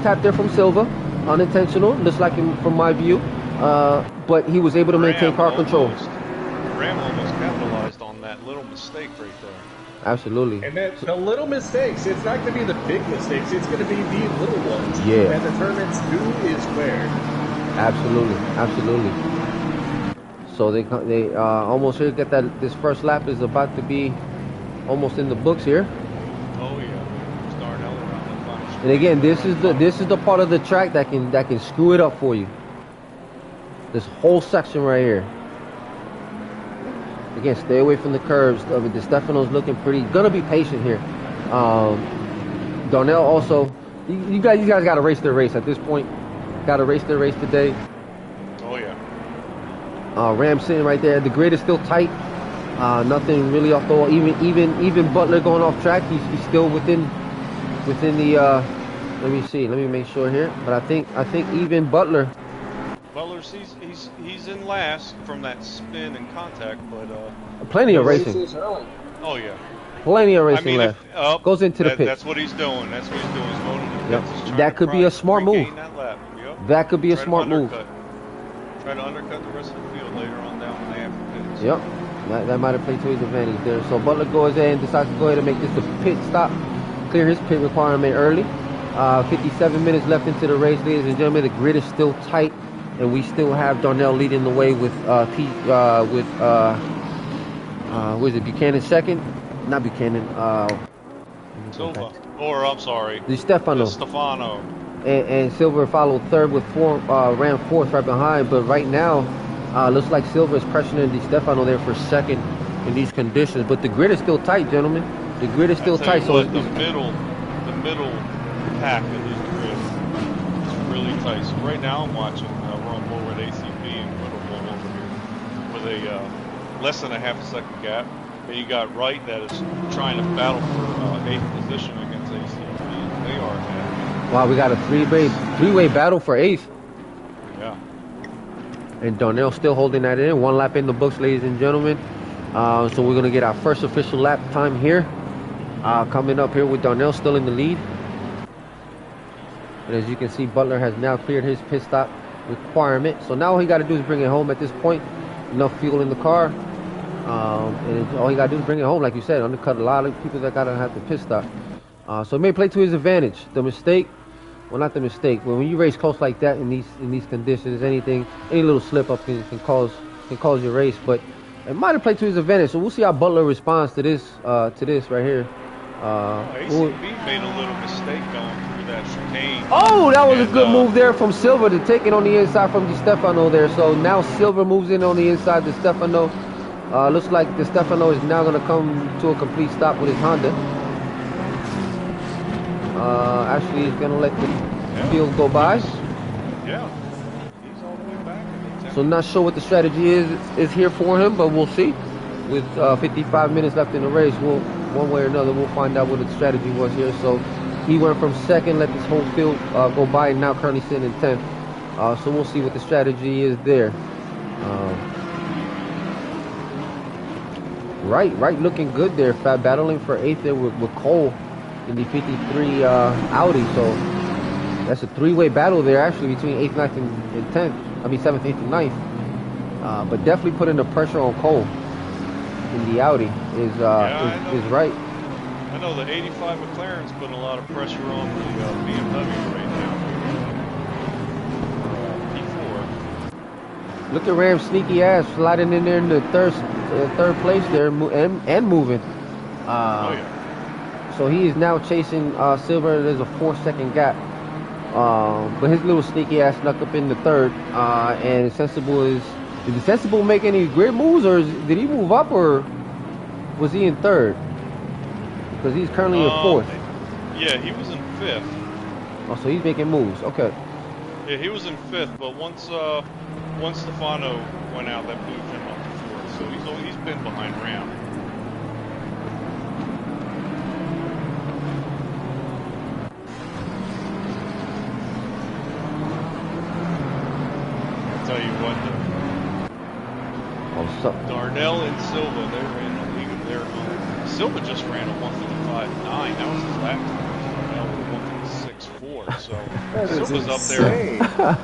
tap there from Silva, unintentional. Looks like him from my view, but he was able to maintain car control. Ram almost capitalized on that little mistake right there. Absolutely. And then the little mistakes, it's not going to be the big mistakes, it's going to be the little ones. Yeah. That determines who is where. Absolutely, absolutely. So they almost here get that. This first lap is about to be almost in the books here. Oh yeah. Darnell around the final. And again, this is the part of the track that can screw it up for you. This whole section right here. Again, stay away from the curves. I mean, Di Stefano's looking pretty. Gonna be patient here. Darnell also. You guys got to race their race at this point. Got to race their race today. Oh yeah. Ram sitting right there. The grid is still tight. Nothing really off the wall. Even Butler going off track. He's still within the. Let me see. Let me make sure here. But I think even Butler's he's in last from that spin and contact, but plenty of racing. Oh yeah. Plenty of racing left. Goes into the pit. That's what he's doing. That's what he's doing. He's loading the pits. Yep. That could be a smart move. That could be a smart move. Try to undercut the rest of the field later on down when they have pits. Yep. That might have played to his advantage there. So Butler goes ahead and decides to go ahead and make this a pit stop. Clear his pit requirement early. 57 minutes left into the race, ladies and gentlemen. The grid is still tight, and we still have Darnell leading the way with what is it, Buchanan second? Not Buchanan. Silva. Or I'm sorry. Di Stefano. And Silver followed third with ran fourth right behind. But right now, looks like Silver is pressuring Di Stefano there for second in these conditions. But the grid is still tight, gentlemen. The grid is still tight. So the middle pack of this grid is really tight. So right now I'm watching Ron Bull with ACB and Little Bull over here with a less than a half a second gap. And you got Wright that is trying to battle for 8th position against ACB. They are ahead. Wow, we got a three-way battle for 8th. Yeah. And Darnell still holding that in. 1 lap in the books, ladies and gentlemen. So we're going to get our first official lap time here. Coming up here with Darnell still in the lead. And as you can see, Butler has now cleared his pit stop requirement. So now all he got to do is bring it home at this point. Enough fuel in the car. And all he got to do is bring it home, like you said. Undercut a lot of people that got to have the pit stop. So it may play to his advantage. The mistake, well, not the mistake, but when you race close like that in these conditions, any little slip up can cause your race. But it might have played to his advantage. So we'll see how Butler responds to this right here. ACB made a little mistake going through that chicane. Oh, that was a good move there from Silver to take it on the inside from Di Stefano there. So now Silver moves in on the inside. Di Stefano looks like Di Stefano is now going to come to a complete stop with his Honda. Actually, he's going to let the field go by. Yeah, he's all the way back. So not sure what the strategy is here for him, but we'll see. With 55 minutes left in the race, one way or another, we'll find out what the strategy was here. So he went from second, let this whole field go by, and now currently sitting in 10th. So we'll see what the strategy is there. Right looking good there. Battling for 8th there with Cole in the 53 Audi. So that's a 3-way battle there actually between 8th, 9th, and 10th. I mean 7th, 8th, and 9th. But definitely putting the pressure on Cole in the Audi is right. I know the 85 McLaren's putting a lot of pressure on the BMW right now. P4. Look at Ram's sneaky ass sliding in there in the third place there and moving. Oh yeah. So he is now chasing Silver. There's a 4-second gap. But his little sneaky ass snuck up in the third. And Sensible did the Sensible make any grid moves, or did he move up, or was he in third? Because he's currently in 4th. Yeah, he was in 5th. Oh, so he's making moves. Okay. Yeah, he was in 5th, but once Stefano went out, that moved him up to 4th. So he's been behind Ram. Tell you what, Oh, so Darnell and Silva, they were in a league of their own. Silva just ran a 155.9. That was his lap time. With a 156.4. So Silva's up there.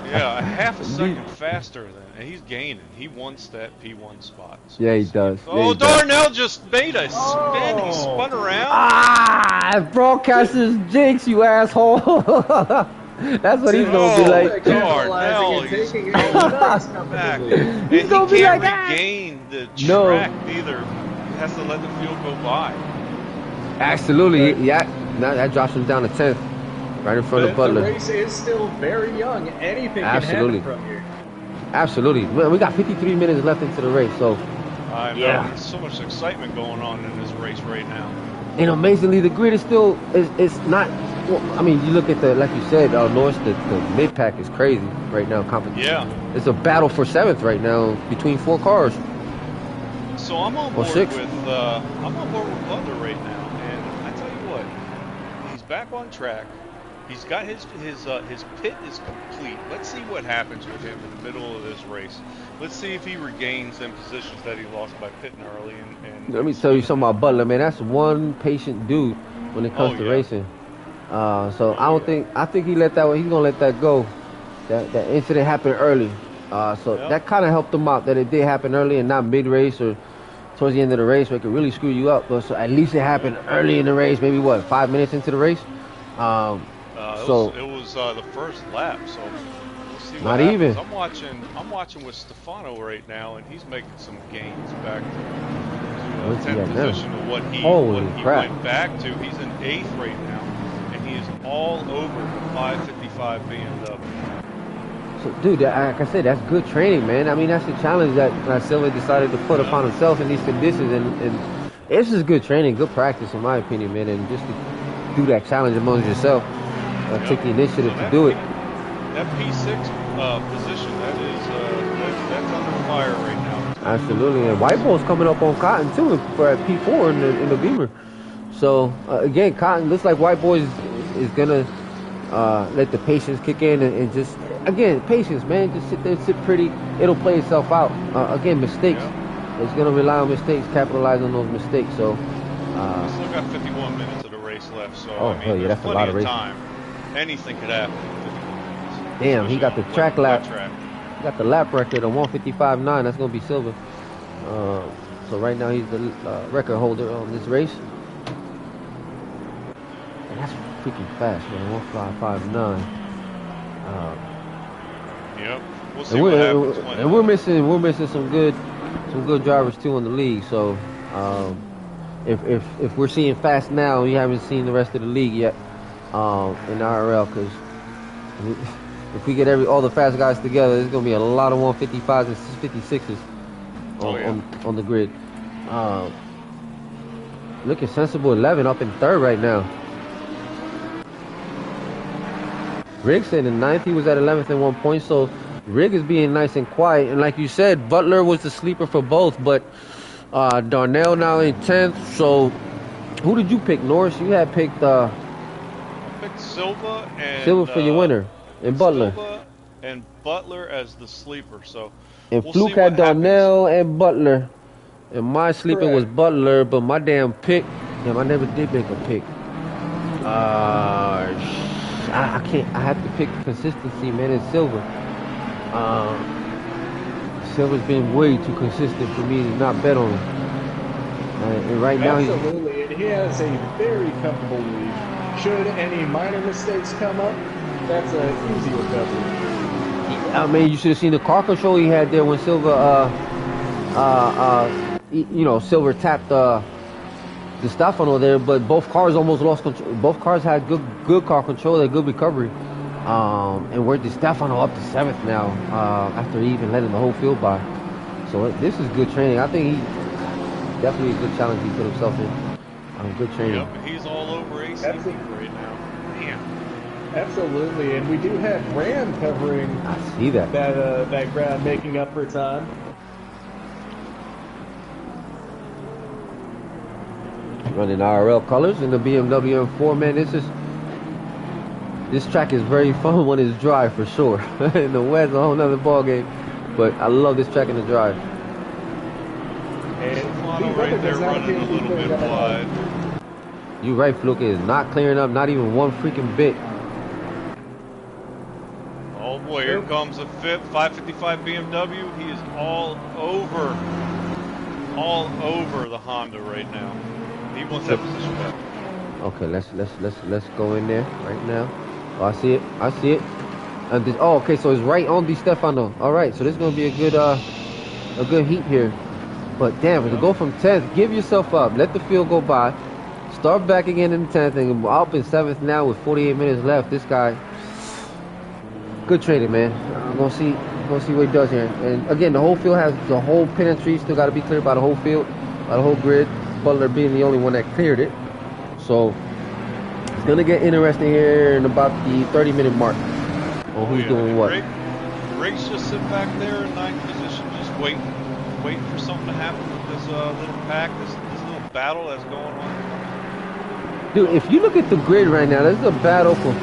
Yeah, a half a second faster than, and he's gaining. He wants that P1 spot. So yeah, he does. Oh, yeah, Darnell just made a spin. He spun around. Ah, broadcaster's jinx, you asshole. That's what he's gonna be like. Darnell, he's going back. And He's gonna be like, regain the track either. He has to let the field go by. Absolutely, yeah. Now that drops him down to 10th, right in front of Butler. The race is still very young. Anything can happen from here. Absolutely. We got 53 minutes left into the race, so. I know. Yeah. There's so much excitement going on in this race right now. And amazingly, the grid is still, it's not, well, I mean, you look at the, like you said, Norris, the mid-pack is crazy right now. Competition. Yeah. It's a battle for 7th right now between 4 cars. So I'm on board with Butler right now, and I tell you what, he's back on track. He's got his pit is complete. Let's see what happens with him in the middle of this race. Let's see if he regains them positions that he lost by pitting early. And let me tell you something about Butler, man. That's one patient dude when it comes to racing. So I think he let that. He's gonna let that go. That incident happened early. That kind of helped him out that it did happen early and not mid race or towards the end of the race where it could really screw you up. But so at least it happened early in the race, maybe 5 minutes into the race. It was the first lap, so we'll see what not happens. even. I'm watching with Stefano right now, and he's making some gains back to 10th position of what he went back to. He's in 8th right now, and he is all over the 555 BMW. So, dude, like I said, that's good training, man. I mean, that's the challenge that Silva decided to put upon himself in these conditions, and it's just good training, good practice, in my opinion, man. And just to do that challenge amongst yourself, take the initiative to do it. That P6 position, that's under fire right now. Absolutely, and White Bull's coming up on Cotton too for at P4 in the Beamer. So again, Cotton looks like White Bull is gonna let the patience kick in and just again patience, man. Just sit there and sit pretty. It'll play itself out. Again, mistakes. Yeah. It's gonna rely on mistakes, capitalize on those mistakes. So we still got 51 minutes of the race left. So I mean, that's a lot of racing. Time. Anything could happen. Damn, he got the track lap. He got the lap record on 155.9. That's gonna be Silva. So right now he's the record holder on this race. And that's freaking fast, man. 155.9. Yep. We'll see what happens. And we're missing some good drivers too in the league. So if we're seeing fast now, you haven't seen the rest of the league yet in IRL, because if we get all the fast guys together, there's gonna be a lot of 155s and 56s on the grid. Look at Sensible 11 up in 3rd right now. Rig said in 9th, he was at 11th at one point, so Rig is being nice and quiet. And like you said, Butler was the sleeper for both, but Darnell now in 10th. So who did you pick, Norris? You had picked Silva and Silva for your winner, and Butler. Silva and Butler as the sleeper. So and Fluke had Darnell and Butler, and my sleeper was Butler, but my damn pick. Damn, I never did make a pick. I can't. I have to pick consistency, man. And Silva. Silva's been way too consistent for me to not bet on him. And right now, absolutely, and he has a very comfortable lead. Should any minor mistakes come up, that's an easy recovery. I mean, you should have seen the car control he had there when Silva, Silva tapped the Stefano there, but both cars almost lost control. Both cars had good car control, had good recovery, and we're Stefano up to 7th now after even letting the whole field by. So this is good training. I think he definitely a good challenge he put himself in. Good training. Yep, he's all over ACC right now. Man. Absolutely, and we do have Ram covering. I see that. That ground, making up for time. Running IRL colors in the BMW M4, man. This track is very fun when it's dry, for sure. In the wet, a whole nother ball game. But I love this track in the dry. And Stefano right there running a little bit wide. You right, Fluke is not clearing up, not even one freaking bit. Oh boy, here comes a 555 BMW. He is all over the Honda right now. He wants that position back. Okay, let's go in there right now. Oh, I see it. I see it. And this, oh, okay, so it's right on Di Stefano. All right, so this is gonna be a good heat here. But damn, to go from 10th, give yourself up. Let the field go by. Start back again in 10th and up in 7th now with 48 minutes left. This guy, good trading, man. I'm gonna see what he does here. And again, the whole field has the whole pin and tree still got to be cleared by the whole field, by the whole grid. Butler being the only one that cleared it. So it's gonna get interesting here in about the 30-minute mark on who's doing what. Riggs just sit back there in 9th position, just waiting for something to happen with this little pack, this little battle that's going on. Dude, if you look at the grid right now, this is a battle from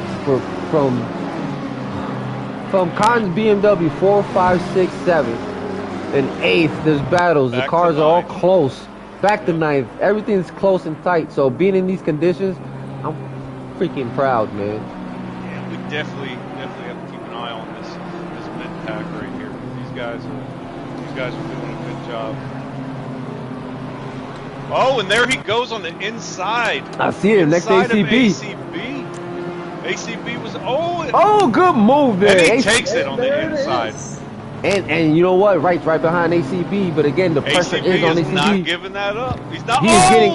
Cotton's BMW 4, 5, 6, 7, and 8th. There's battles. The cars are all close. Back to 9th. Everything's close and tight. So being in these conditions, I'm freaking proud, man. Yeah, we definitely have to keep an eye on this mid pack right here. These guys are doing a good job. Oh, and there he goes on the inside. I see it next to ACB. ACB was good move there. And he takes it on the inside. And you know what? Right behind ACB. But again, the pressure is on ACB. He's not giving that up. He's not. He's getting.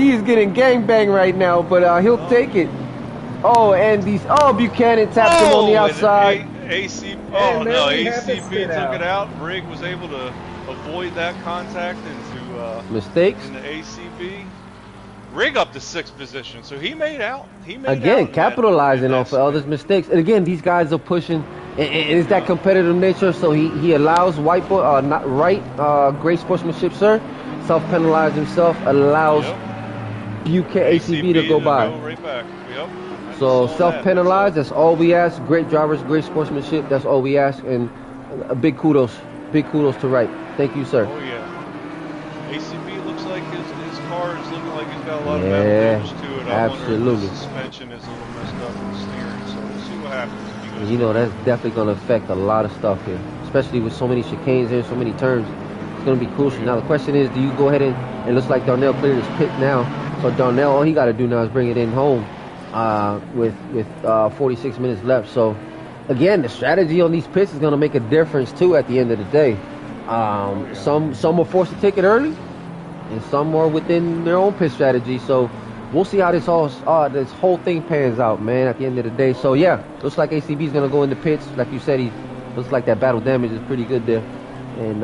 He's getting gangbang right now. But he'll take it. Oh, and Buchanan tapped him on the outside. ACB took it out. Rigg was able to avoid that contact into mistakes. Into ACB. Rigg up to 6th position, so he made out. Capitalizing off of others' mistakes. And again, these guys are pushing, and it's that competitive nature. So he allows great sportsmanship, sir. Self-penalize himself, allows ACB to go by. Right back. Yep. So self-penalize. That's all we ask. Great drivers, great sportsmanship. That's all we ask, and big kudos to Wright. Thank you, sir. Oh yeah. ACB looks like his car is looking like he's got a lot of metal damage to it. Absolutely. The suspension is a little messed up in the steering, so we'll see what happens. You know, that's definitely going to affect a lot of stuff here, especially with so many chicanes here, so many turns. It's going to be crucial. Now the question is, do you go ahead and it looks like Darnell cleared his pit now. So Darnell, all he got to do now is bring it in home with 46 minutes left. So again, the strategy on these pits is going to make a difference too at the end of the day. Some are forced to take it early, and some are within their own pit strategy. So we'll see how this whole thing pans out, man, at the end of the day. So yeah, looks like ACB is gonna go in the pits. Like you said, he looks like that battle damage is pretty good there. And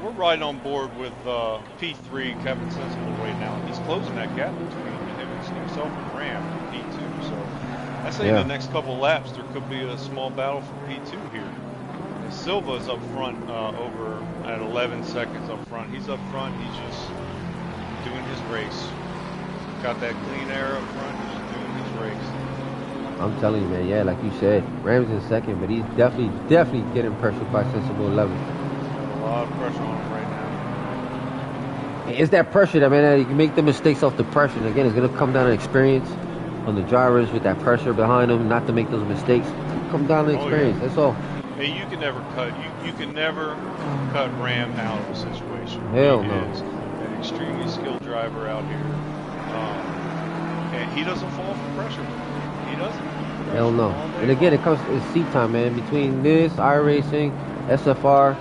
we're right on board with P3 Kevin Sensible right now. He's closing that gap between himself and Ram in P2. So I say in the next couple laps there could be a small battle for P2 here. Silva's up front over at 11 seconds up front. He's up front. He's just doing his race. Got that clean air up front. He's just doing his race. I'm telling you, man. Yeah, like you said, Ram's in second, but he's definitely getting pressured by Sensible 11. Got a lot of pressure on him right now. It's that pressure that, man, you can make the mistakes off the pressure. And again, it's going to come down to experience on the drivers with that pressure behind them, not to make those mistakes. Come down to experience. That's all. Hey, you can never cut Ram out of a situation. Hell he no. is an extremely skilled driver out here, and he doesn't fall for pressure. He doesn't. Hell no. And again, it comes to seat time, man. Between this, iRacing, SFR,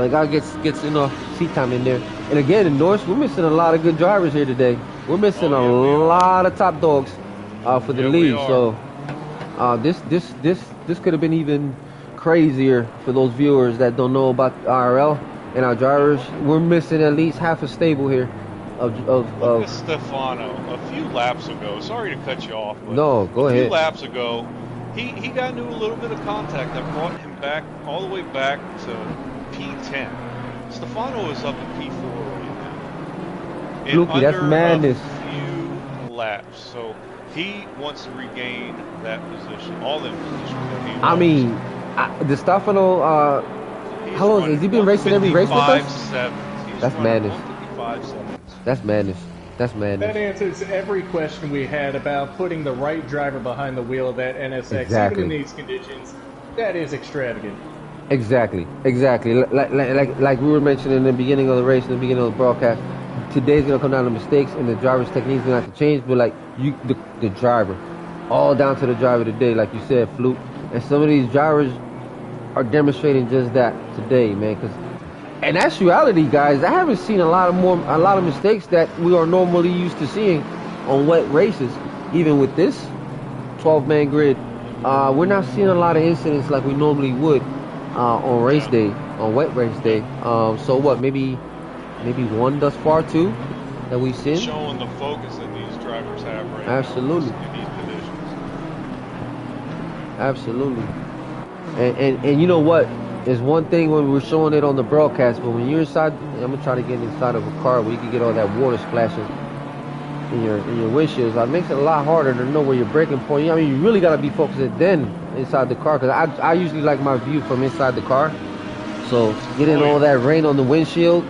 the guy gets enough seat time in there. And again, in Norris, we're missing a lot of good drivers here today. We're missing a lot of top dogs for the lead. So this could have been even crazier for those viewers that don't know about IRL and our drivers. We're missing at least half a stable here Look at Stefano a few laps ago. Sorry to cut you off, but no, go ahead. A few laps ago, he got into a little bit of contact that brought him back all the way back to P10. Stefano is up at P4 right now. Fluky, that's madness. A few laps, so he wants to regain that position, all them positions that he wants. I mean, the Stefano, How long has he been racing every race with us? 155.7. He's That's running madness. 155.7. That's madness. That's That madness. answers every question we had about putting the right driver behind the wheel of that NSX, Exactly. even in these conditions. That is extravagant. Exactly. Like we were mentioning in the beginning of the race, in the beginning of the broadcast. Today's gonna come down to mistakes, and the driver's technique's gonna have to change. But like the driver, all down to the driver today, like you said, Fluke. And some of these drivers are demonstrating just that today, man. Because in actuality, guys, I haven't seen a lot of mistakes that we are normally used to seeing on wet races. Even with this 12-man grid, we're not seeing a lot of incidents like we normally would on race day, on wet race day. So what? Maybe one thus far, too, that we've seen. It's showing the focus that these drivers have right Absolutely. now in these conditions. Absolutely. And you know what? There's one thing when we're showing it on the broadcast, but when you're inside, I'm gonna try to get inside of a car where you can get all that water splashing in your windshields. It makes it a lot harder to know where your braking point. I mean, you really gotta be focused then inside the car, because I usually like my view from inside the car. So getting all that rain on the windshield,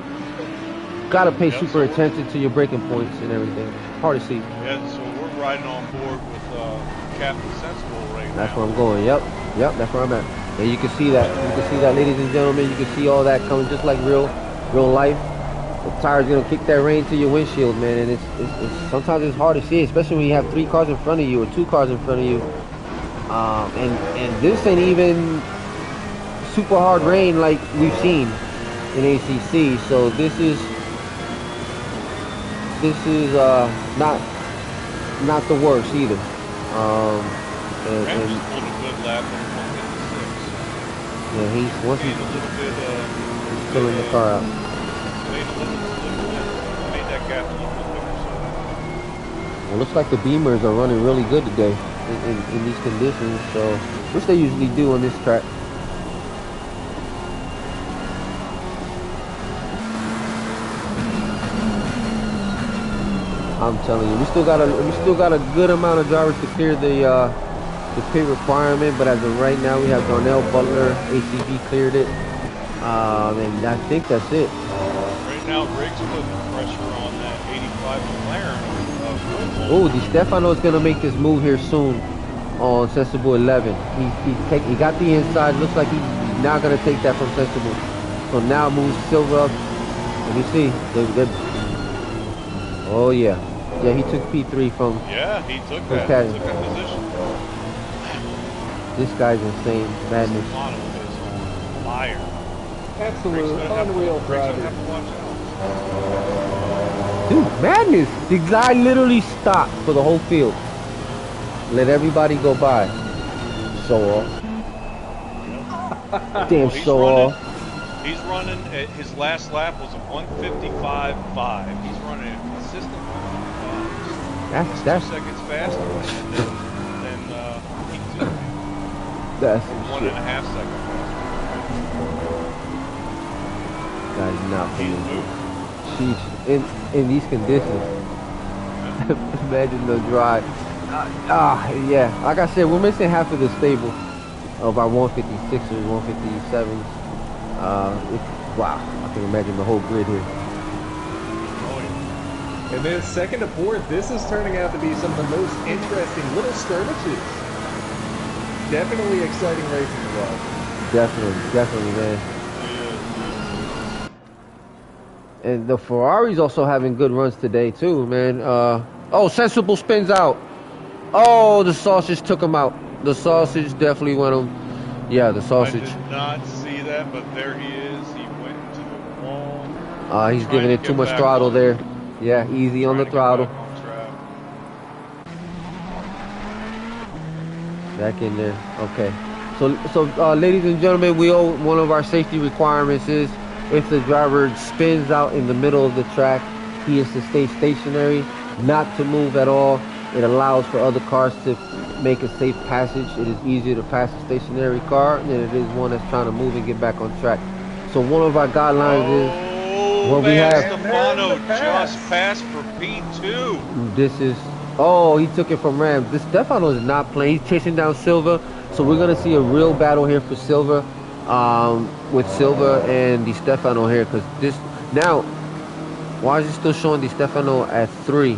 gotta pay super attention to your braking points and everything. Hard to see. Yeah, so we're riding on board with Captain Sensible right now. That's where I'm going. Yep, that's where I'm at. And you can see that. You can see that, ladies and gentlemen. You can see all that coming just like real life. The tire's gonna kick that rain to your windshield, man. And it's sometimes it's hard to see, especially when you have 3 cars in front of you or 2 cars in front of you. And this ain't even super hard rain like we've seen in ACC. So this is not the worst either. And just pulled a good lap on 156. Yeah, once he's Made a little bit, filling the car out. made that gap a little bit bigger. Well, looks like the Beamers are running really good today in these conditions, so which they usually do on this track. I'm telling you, we still got a good amount of drivers to clear the pit requirement, but as of right now, we have Darnell Butler, ACB cleared it, and I think that's it. Right now, Riggs putting pressure on that 85 McLaren. Oh, Di Stefano is gonna make this move here soon on Sensible 11. He got the inside. Looks like he's now gonna take that from Sensible. So now moves Silver up. Let me see. Oh yeah, he took P3 from. Yeah, he took that. Caddy. Took that position. This guy's insane, madness. Fire. Absolute unreal driver. Dude, madness. The guy literally stopped for the whole field. Let everybody go by. Show off. Damn show off. He's running, his last lap was a 155.5. He's running a consistent 155. That's 2 seconds faster than P2. That's 1.5 seconds faster. Guy's not for me. Sheesh. In these conditions. Imagine the drive. Yeah. Like I said, we're missing half of the stable of our 156ers, 157s. Wow. I can imagine the whole grid here. And then second to fourth, this is turning out to be some of the most interesting little skirmishes. Definitely exciting racing as well. Definitely, man. And the Ferrari's also having good runs today too, man. Oh, Sensible spins out. Oh, the sausage took him out. The sausage definitely went him. Yeah, the sausage. I did not see that, but there he is. He went into the wall. He's giving it too much throttle there. Yeah, easy on the throttle. Back in there. Okay. So ladies and gentlemen, one of our safety requirements is if the driver spins out in the middle of the track, he is to stay stationary, not to move at all. It allows for other cars to make a safe passage. It is easier to pass a stationary car than it is one that's trying to move and get back on track. So one of our guidelines is what we have. Stefano just passed for P2. This is, he took it from Rams. This Stefano is not playing. He's chasing down Silva. So we're going to see a real battle here for Silva. with Silva and Di Stefano here, because this now, why is it still showing Di Stefano at 3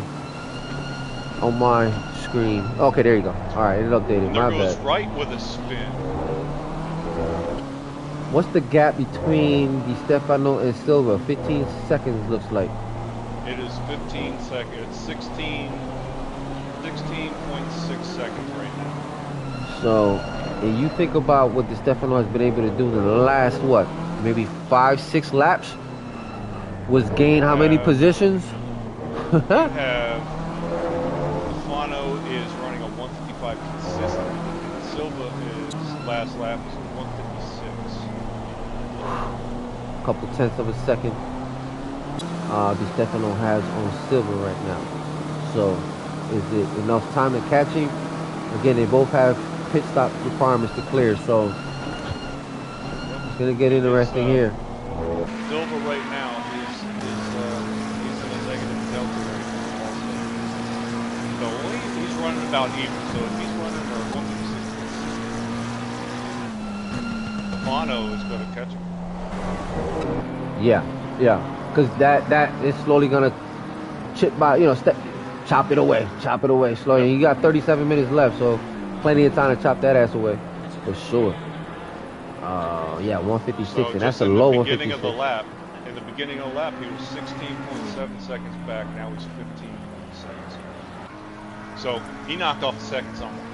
on my screen? Okay, there you go. All right, it updated. And My there goes bad. right with a spin. What's the gap between Di Stefano and Silva? 15 seconds looks like. It is 15 seconds. 16.6 seconds right now. So, and you think about what Di Stefano has been able to do in the last, what, maybe 5-6 laps? Was gain how many positions? You have Stefano is running a 155 consistent. Silva is last lap is 156. A couple tenths of a second. Di Stefano has on Silva right now. So, is it enough time to catch him? Again, they both have pit stop requirements to clear, so it's gonna get interesting here. Silva right now he's in a negative delta right now. So he's running about even. So if he's running a 156, Stefano is going to catch him. Yeah, because that is slowly gonna chip by, chop it away slowly. And you got 37 minutes left, so plenty of time to chop that ass away for sure. Yeah, 156, So and that's a low 156. In the beginning of the lap, he was 16.7 seconds back. Now he's 15 seconds. So he knocked off a second somewhere.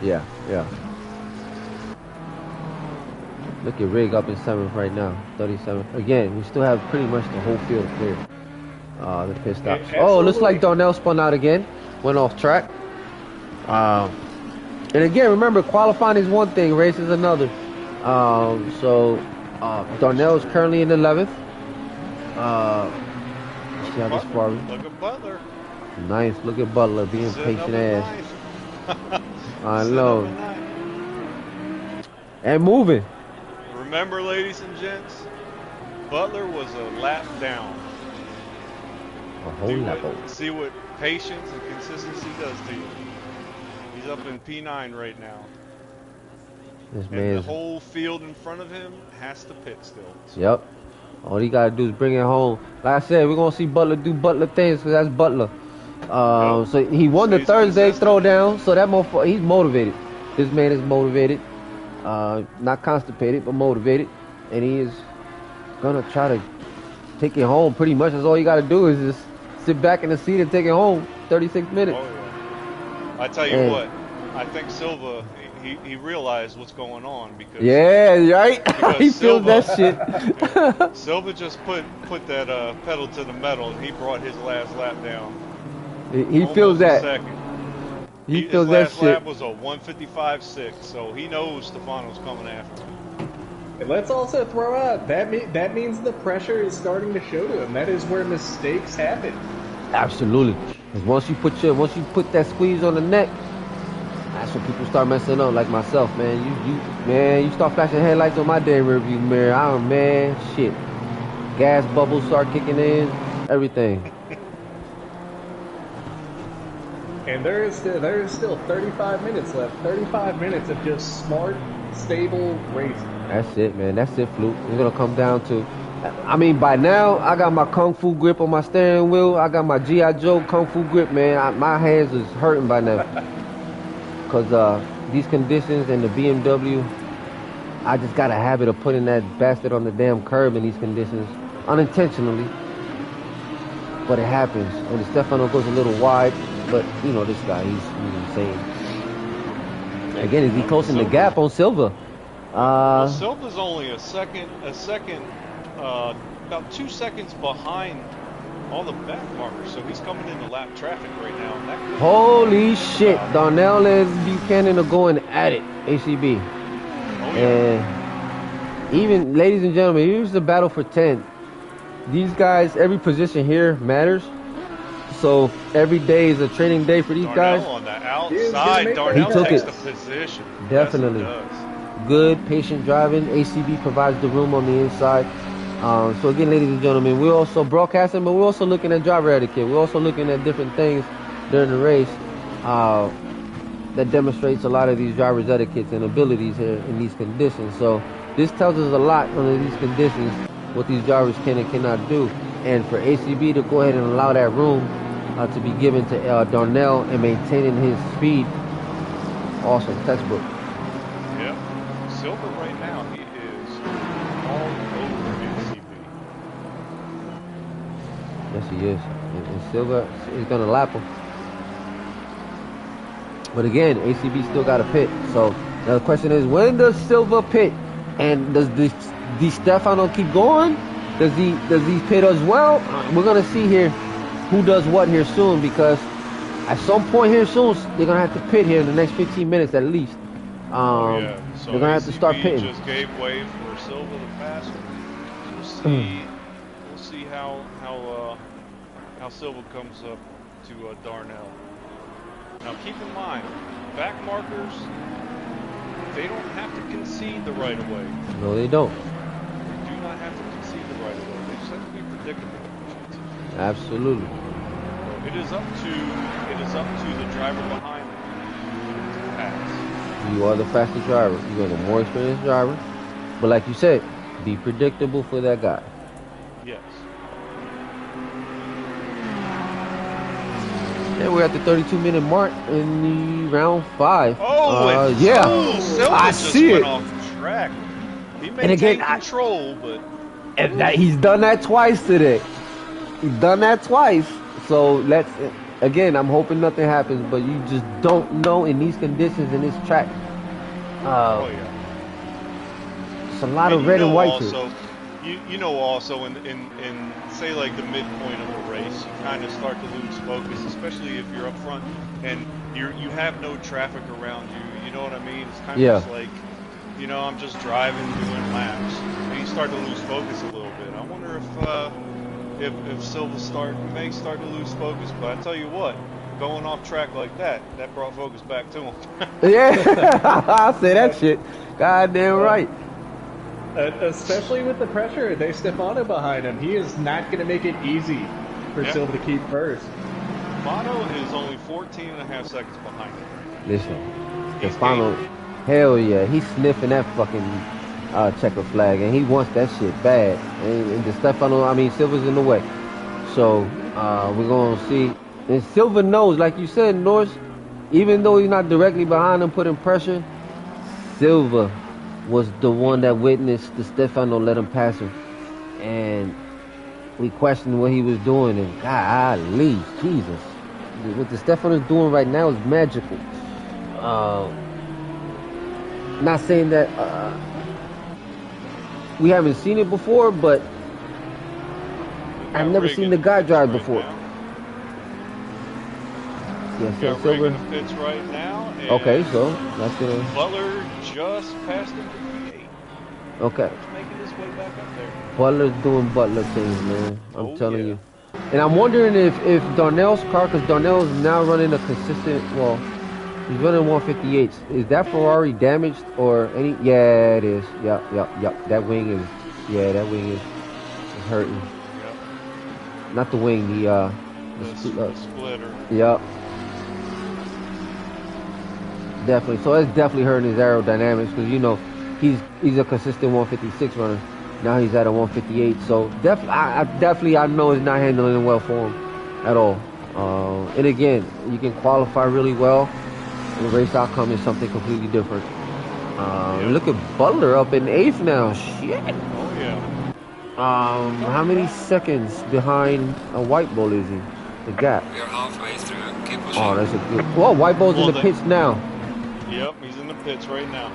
Yeah. Look at Rig up in 7th right now, 37. Again, we still have pretty much the whole field clear. The pit stops. Oh, it looks like Darnell spun out again. Went off track. And again, remember, qualifying is one thing, race is another. Darnell is currently in 11th. See how this far. Look at Butler. Nice. Look at Butler being patient ass. I know. And moving. Remember, ladies and gents, Butler was a lap down. A whole lap over. See what patience and consistency does to you. He's up in P9 right now. This And man. the whole field in front of him has to pit still. So. Yep. All he gotta do is bring it home. Like I said, we're gonna see Butler do Butler things because that's Butler. So he won the Thursday throwdown, so that motherfucker, he's motivated. This man is motivated. Not constipated, but motivated. And he is gonna try to take it home. Pretty much that's all you gotta do is just sit back in the seat and take it home. 36 minutes. Oh, yeah. I tell you what, I think Silva, he realized what's going on because right. He feels Silva, that shit. Silva just put that pedal to the metal, and he brought his last lap down. He feels that. He feels that shit. His last lap was a 155.6, so he knows Stefano's coming after him. And let's also throw out that means the pressure is starting to show to him. That is where mistakes happen. Absolutely. Because once you put that squeeze on the neck, that's when people start messing up. Like myself, man. You start flashing headlights on my damn rearview mirror. Shit. Gas bubbles start kicking in. Everything. And there is still 35 minutes left. 35 minutes of just smart, stable racing. That's it, man. That's it, Fluke. It's gonna come down to. I mean, by now I got my kung fu grip on my steering wheel. I got my G.I. Joe kung fu grip, man. My hands is hurting by now. Cause these conditions and the BMW, I just got a habit of putting that bastard on the damn curb in these conditions unintentionally. But it happens. And the Stefano goes a little wide. But this guy, he's insane. Again, is he closing the gap on Silva? Silva's only a second, about 2 seconds behind all the back markers, so he's coming into lap traffic right now. And that holy shit! Darnell and Buchanan are going at it. ACB. Oh, yeah. And even, ladies and gentlemen, here's the battle for 10. These guys, every position here matters. So every day is a training day for these guys. On the outside, Darnell takes the position. Definitely. Yes, good, patient driving. ACB provides the room on the inside. So again, ladies and gentlemen, we're also broadcasting, but we're also looking at driver etiquette. We're also looking at different things during the race that demonstrates a lot of these drivers' etiquettes and abilities here in these conditions. So this tells us a lot under these conditions what these drivers can and cannot do. And for ACB to go ahead and allow that room to be given to Darnell and maintaining his speed, awesome, textbook. Yeah, Silver right now, he is all over ACB. Yes, he is. And Silva is going to lap him. But again, ACB still got to pit. So now the question is, when does Silva pit? And does Di Stefano keep going? Does he pit as well? We're going to see here who does what here soon, because at some point here soon, they're going to have to pit here in the next 15 minutes at least. So they're going to have to start pitting. Just gave way for Silva the faster. We'll see how Silva comes up to Darnell. Now keep in mind, back markers, they don't have to concede the right of way. No, they don't. They do not have to concede the right of way. They just have to be predictable. Absolutely. It is up to the driver behind them to pass. You are the faster driver. You are the more experienced driver. But like you said, be predictable for that guy. Yes. And we're at the 32-minute mark in the round 5. Oh, yeah. Silva I just see went it. off track. He And again, maintained control, but and he's done that twice today. He's done that twice. So again, I'm hoping nothing happens, but you just don't know in these conditions in this track. oh yeah. It's a lot of red and white also, you know also in say like the midpoint of a race, you kind of start to lose focus, especially if you're up front and you have no traffic around you. You know what I mean? It's kind of just like, I'm just driving, doing laps. And you start to lose focus a little bit. I wonder if Silva may start to lose focus, but I tell you what, going off track like that brought focus back to him. Yeah, I say that shit. Goddamn right. Especially with the pressure, De Stefano behind him. He is not going to make it easy for Silva to keep first. Mono is only 14 and a half seconds behind him. Listen, Stefano, hell yeah, he's sniffing that fucking checker flag, and he wants that shit bad. And the Stefano, Silva's in the way. So we're going to see. And Silva knows, like you said, Norris, even though he's not directly behind him putting pressure, Silva was the one that witnessed the Stefano let him pass him. And we questioned what he was doing, and golly, Jesus. What the Stefano's doing right now is magical. Not saying that we haven't seen it before, but I've never seen the guy drive before. Yes, so Silver in the pits right now. Okay, so that's gonna. Butler just passed him to P8. Okay. He's making his way back up there. Butler's doing Butler things, man. I'm telling you. And I'm wondering if Darnell's car, because Darnell's now running a consistent, well, he's running 158s. Is that Ferrari damaged or any? Yeah, it is. Yep. That wing is hurting. Yep. Not the wing, the splitter. Yep. Definitely. So it's definitely hurting his aerodynamics, because he's a consistent 156 runner. Now he's at a 158. So definitely I know it's not handling it well for him at all. And again, you can qualify really well. The race outcome is something completely different. Look at Butler up in 8th now. Shit. Oh yeah. How many seconds behind a White Bull is he? The gap. We are halfway through. Keep pushing. Oh, that's a good. Well, White Bull's in the pits now. Yep, he's in the pits right now.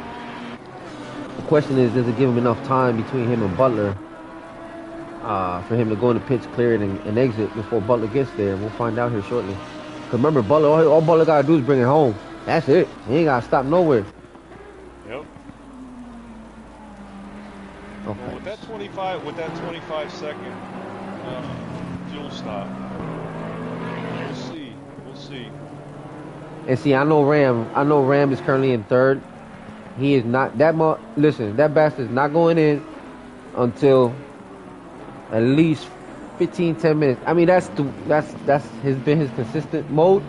The question is, does it give him enough time between him and Butler for him to go in the pits, clear it, and exit before Butler gets there? We'll find out here shortly. Because remember, Butler, all Butler got to do is bring it home. That's it. He ain't got to stop nowhere. Yep. Okay. Well, with that 25 second fuel stop, we'll see. And see, I know Ram is currently in 3rd. He is not listen, that bastard's not going in until at least 15-10 minutes. That's been his consistent mode.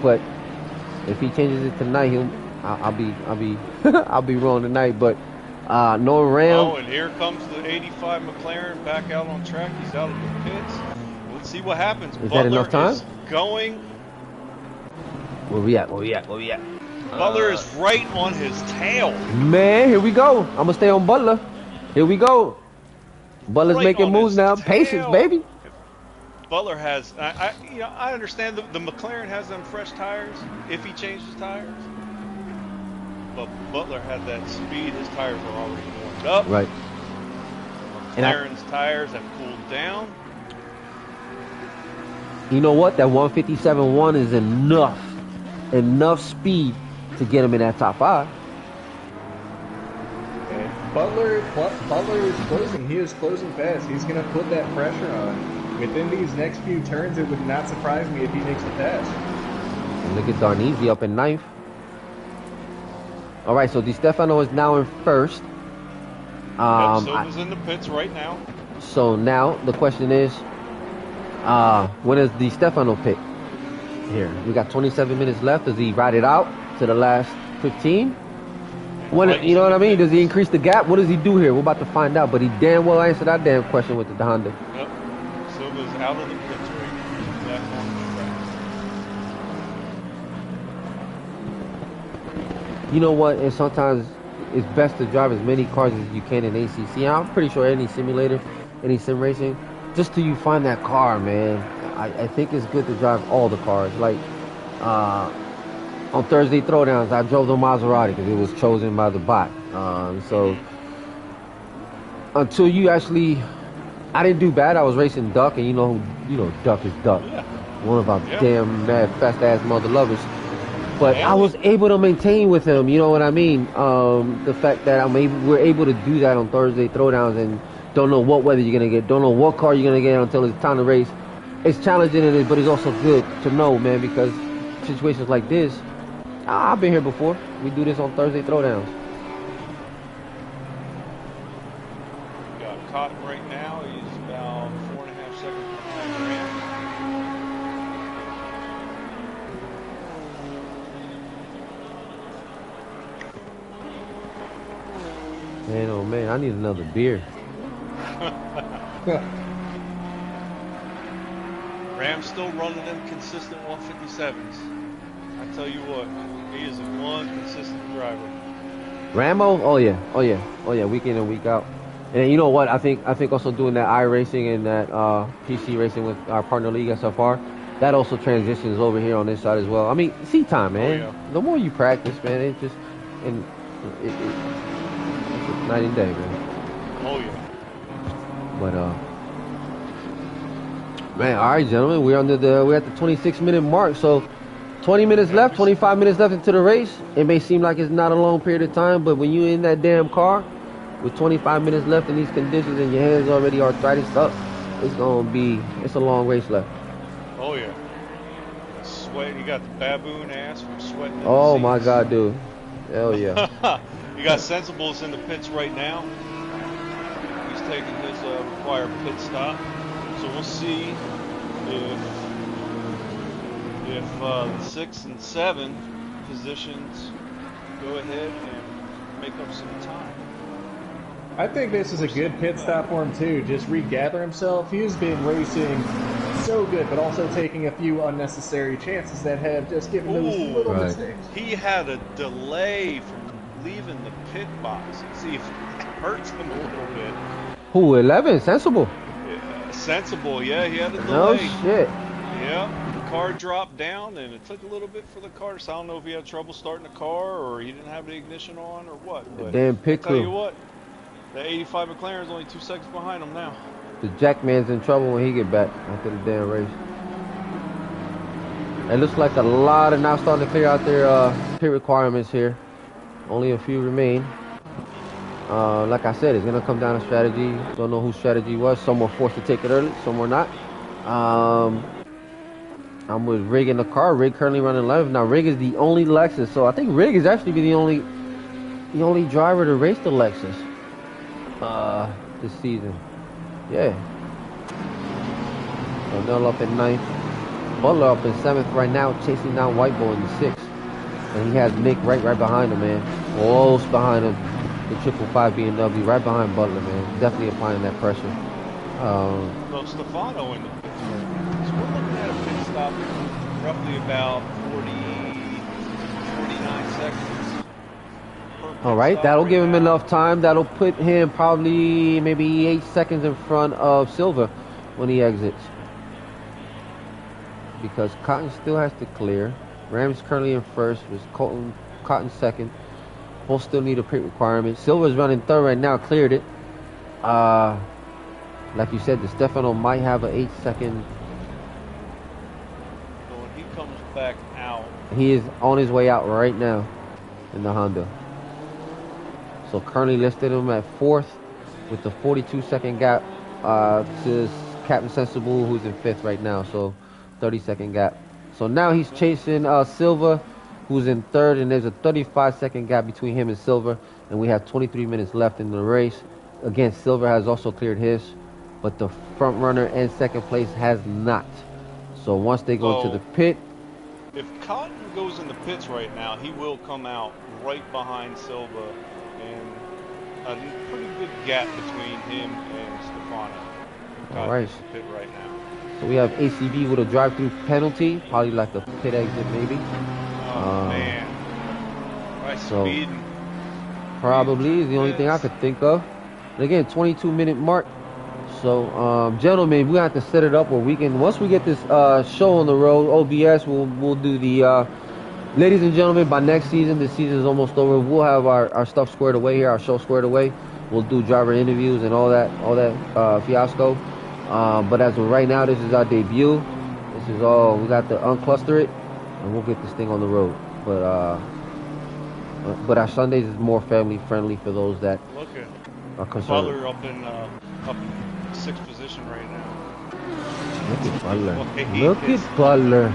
But if he changes it tonight, I'll be I'll be wrong tonight. But No Ram. Oh, and here comes the 85 McLaren back out on track. He's out of the pits. Let's see what happens. Is that enough time? Is going. Where we at? Where we at? Where we at? Butler is right on his tail. Man, here we go. I'm gonna stay on Butler. Here we go. Butler's Right making moves now. tail. Patience, baby. Butler has, I understand the McLaren has them fresh tires if he changes tires, but Butler had that speed. His tires are already warmed up. Right. McLaren's tires have cooled down. You know what? That 157.1 is enough speed to get him in that top 5. And Butler is closing. He is closing fast. He's going to put that pressure on. Within these next few turns, it would not surprise me if he makes the pass. And look at Darnese up in 9th. All right, so Di Stefano is now in 1st. Silva's in the pits right now. So now the question is, when is Di Stefano pit? Here, we got 27 minutes left. Does he ride it out to the last 15? When, you know what I mean? Does he increase the gap? What does he do here? We're about to find out. But he damn well answered that damn question with the Honda. Yep. Silva's out of the pits right now. Back on the track. You know what? And sometimes it's best to drive as many cars as you can in ACC. I'm pretty sure any simulator, any sim racing, just till you find that car, man. I think it's good to drive all the cars. Like on Thursday Throwdowns, I drove the Maserati because it was chosen by the bot. So until you actually, I didn't do bad. I was racing Duck, and you know Duck is Duck. Yeah. One of our damn mad fast ass mother lovers. But I was able to maintain with him, you know what I mean? The fact that we're able to do that on Thursday Throwdowns and don't know what weather you're going to get, don't know what car you're going to get until it's time to race. It's challenging, but it's also good to know, man, because situations like this, I've been here before. We do this on Thursday Throwdowns. Got Cotton right now. He's about 4.5 seconds behind Grant. Man, oh man, I need another beer. Ram's still running them consistent 157s. I tell you what, he is one consistent driver. Ramo? Oh yeah. Week in and week out. And you know what? I think also doing that iRacing and that PC racing with our partner league SFR, that also transitions over here on this side as well. I mean, seat time, man. Oh, yeah. The more you practice, man, it's just it's night and day, man. Oh yeah. But man, all right, gentlemen, we're at the 26-minute mark. So 20 minutes left, 25 minutes left into the race. It may seem like it's not a long period of time, but when you're in that damn car with 25 minutes left in these conditions and your hands already arthritis up, it's a long race left. Oh yeah. Sweat. You got the baboon ass from sweating. Oh my God, dude. Hell yeah. You got Sensibles in the pits right now. He's taking his required pit stop. So we'll see if the 6 and 7 positions go ahead and make up some time. I think this is a good pit stop for him too. Just regather himself. He has been racing so good, but also taking a few unnecessary chances that have just given those little mistakes. He had a delay from leaving the pit box. See if it hurts him a little bit. Who, 11? Sensible? Yeah, Sensible, yeah, he had a delay. No shit. Yeah, the car dropped down, and it took a little bit for the car. So I don't know if he had trouble starting the car, or he didn't have the ignition on, or what. But damn pit I tell you crew. what, the 85 McLaren is only 2 seconds behind him now. The Jackman's in trouble when he get back after the damn race. It looks like a lot are now starting to clear out their pit requirements here. Only a few remain. Like I said, it's going to come down to strategy. Don't know whose strategy was. Some were forced to take it early, some were not. I'm with Rig in the car. Rig currently running 11th. Now, Rig is the only Lexus. So I think Rig is actually the only driver to race the Lexus this season. Yeah. Darnell up in 9th. Butler up in 7th right now, chasing down White Boy in the 6th. And he has Nick right behind him, man. Close behind him. the 555 BMW right behind Butler, man. Definitely applying that pressure. So Stefano in the pits right now. So we're looking at a pit stop roughly about 49 seconds. All right, that'll give him enough time. That'll put him probably maybe 8 seconds in front of Silva when he exits. Because Cotton still has to clear. Ram's currently in first, with Cotton second. Both still need a pit requirement. Silva's running third right now, cleared it. Like you said, the Stefano might have an 8 second. So when he comes back out, he is on his way out right now in the Honda. So currently listed him at fourth with the 42 second gap to Captain Sensible, who's in fifth right now. So 30 second gap. So now he's chasing Silva, who's in third, and there's a 35 second gap between him and Silva, and we have 23 minutes left in the race. Again, Silva has also cleared his, but the front runner and second place has not. So once they go to the pit, if Cotton goes in the pits right now, he will come out right behind Silva, and a pretty good gap between him and Stefano. All right. Pit right now. So we have ACB with a drive-through penalty, probably like a pit exit maybe. Oh man, right, so speeding. Probably is the only thing I could think of. And again, 22-minute mark. So gentlemen, we have to set it up where we can. Once we get this show on the road, OBS, we'll do the. Ladies and gentlemen, by next season, the season is almost over. We'll have our stuff squared away here, our show squared away. We'll do driver interviews and all that fiasco. But as of right now, this is our debut. This is all, we got to uncluster it, and we'll get this thing on the road. But our Sundays is more family friendly for those that are concerned. Butler up in sixth position right now. Look at Butler. Look at Butler.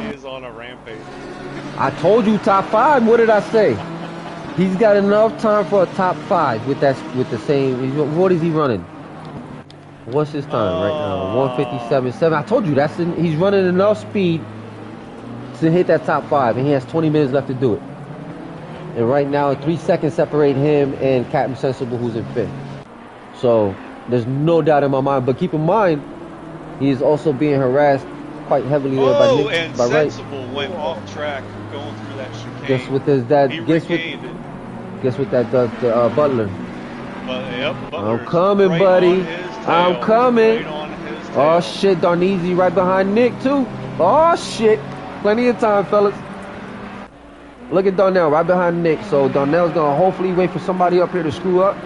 He is on a rampage. I told you top 5. What did I say? He's got enough time for a top 5 with the same. What is he running? What's his time right now? 157.7. I told you he's running enough speed to hit that top 5, and he has 20 minutes left to do it. And right now, 3 seconds separate him and Captain Sensible, who's in fifth. So there's no doubt in my mind. But keep in mind, he is also being harassed quite heavily there by Nick. And Sensible went off track going through that chicane. Guess what that does to Butler? I'm coming, right buddy. I'm coming. Right oh shit, Darnezy right behind Nick too. Oh shit, plenty of time, fellas. Look at Darnell right behind Nick. So Darnell's gonna hopefully wait for somebody up here to screw up,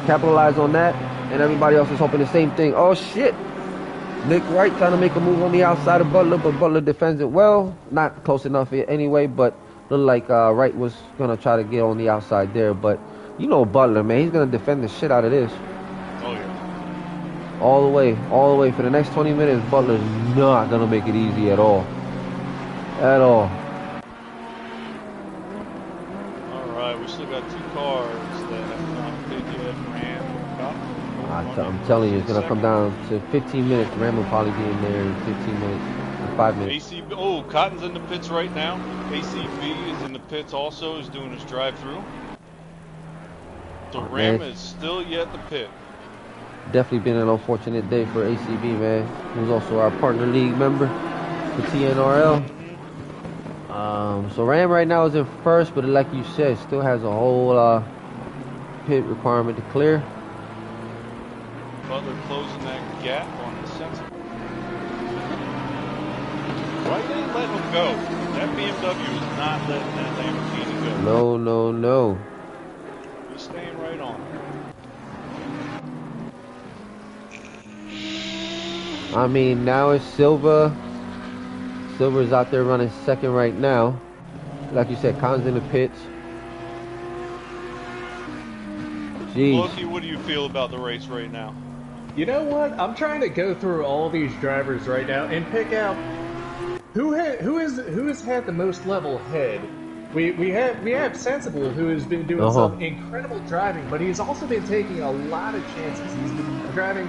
capitalize on that, and everybody else is hoping the same thing. Oh shit, Nick Wright trying to make a move on the outside of Butler, but Butler defends it well. Not close enough anyway, but looked like Wright was gonna try to get on the outside there. But you know Butler, man, he's gonna defend the shit out of this. Oh yeah. All the way for the next 20 minutes. Butler's not gonna make it easy at all. At all. Alright, we still got 2 cars that have not been yet. Ram, I'm telling you, it's gonna come down to 15 minutes. Ram will probably be in there in 15 minutes, 5 minutes. ACB, oh, Cotton's in the pits right now. ACB is in the pits also, is doing his drive-through. So Ram is still yet the pit. Definitely been an unfortunate day for ACB, man. Who's also our partner league member for TNRL. So Ram right now is in first, but like you said, still has a whole pit requirement to clear. Butler closing that gap on the Sensible. Why didn't he let him go? That BMW is not letting that Lamborghini go. No. He's staying right on. I mean, now it's Silva. Silva's out there running second right now. Like you said, Khan's in the pits. Jeez. Loki, what do you feel about the race right now? You know what? I'm trying to go through all these drivers right now and pick out who has had the most level head. We have Sensible, who has been doing some incredible driving, but he's also been taking a lot of chances. He's been driving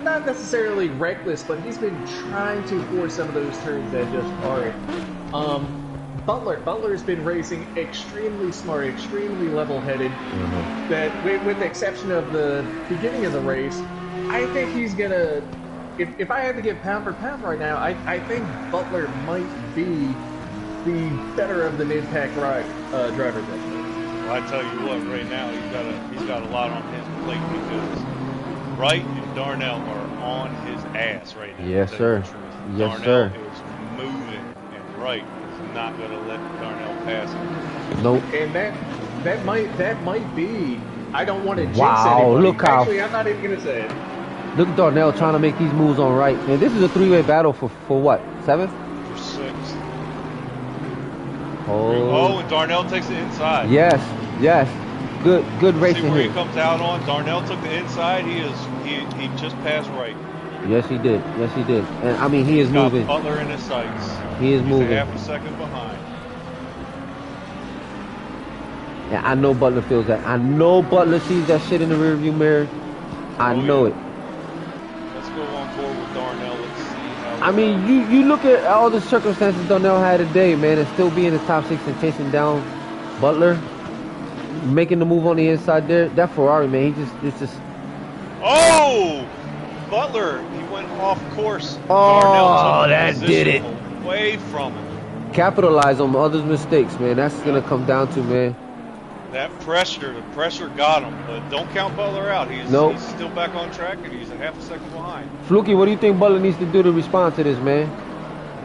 not necessarily reckless, but he's been trying to force some of those turns that just aren't. Butler's been racing extremely smart, extremely level-headed. That, with the exception of the beginning of the race, I think he's gonna. If I had to give pound for pound right now, I think Butler might be the better of the mid-pack drivers. Well, I tell you what, right now he's got a lot on his plate because Wright and Darnell are on his ass right now. Yes, sir. Yes, Darnell sir. is moving, and Wright is not going to let Darnell pass him. Nope. And that might be. I don't want to jinx Wow, anybody. look how. Actually, I'm not even gonna say it. Look at Darnell trying to make these moves on Wright. Man, this is a three-way battle for what? 7th? For 6th. Oh, and Darnell takes the inside. yes. Good racing See where here. he comes out on. Darnell took the inside. He just passed Wright. Yes, he did. And I mean, he is moving. Got Butler in his sights. He is moving. He's a half a second behind. Yeah, I know Butler feels that. I know Butler sees that shit in the rearview mirror. I know it. Let's go on board with Darnell. Let's see how. I mean, you look at all the circumstances Darnell had today, man, and still be in the top 6 and chasing down Butler, making the move on the inside there. That Ferrari, man, it's just. Oh, Butler, he went off course. Oh, Darnell took that did it. Away from him. Capitalize on others' mistakes, man. That's gonna come down to, man. That the pressure got him, but don't count Butler out. He's still back on track, and he's a half a second behind. Fluky, what do you think Butler needs to do to respond to this, man?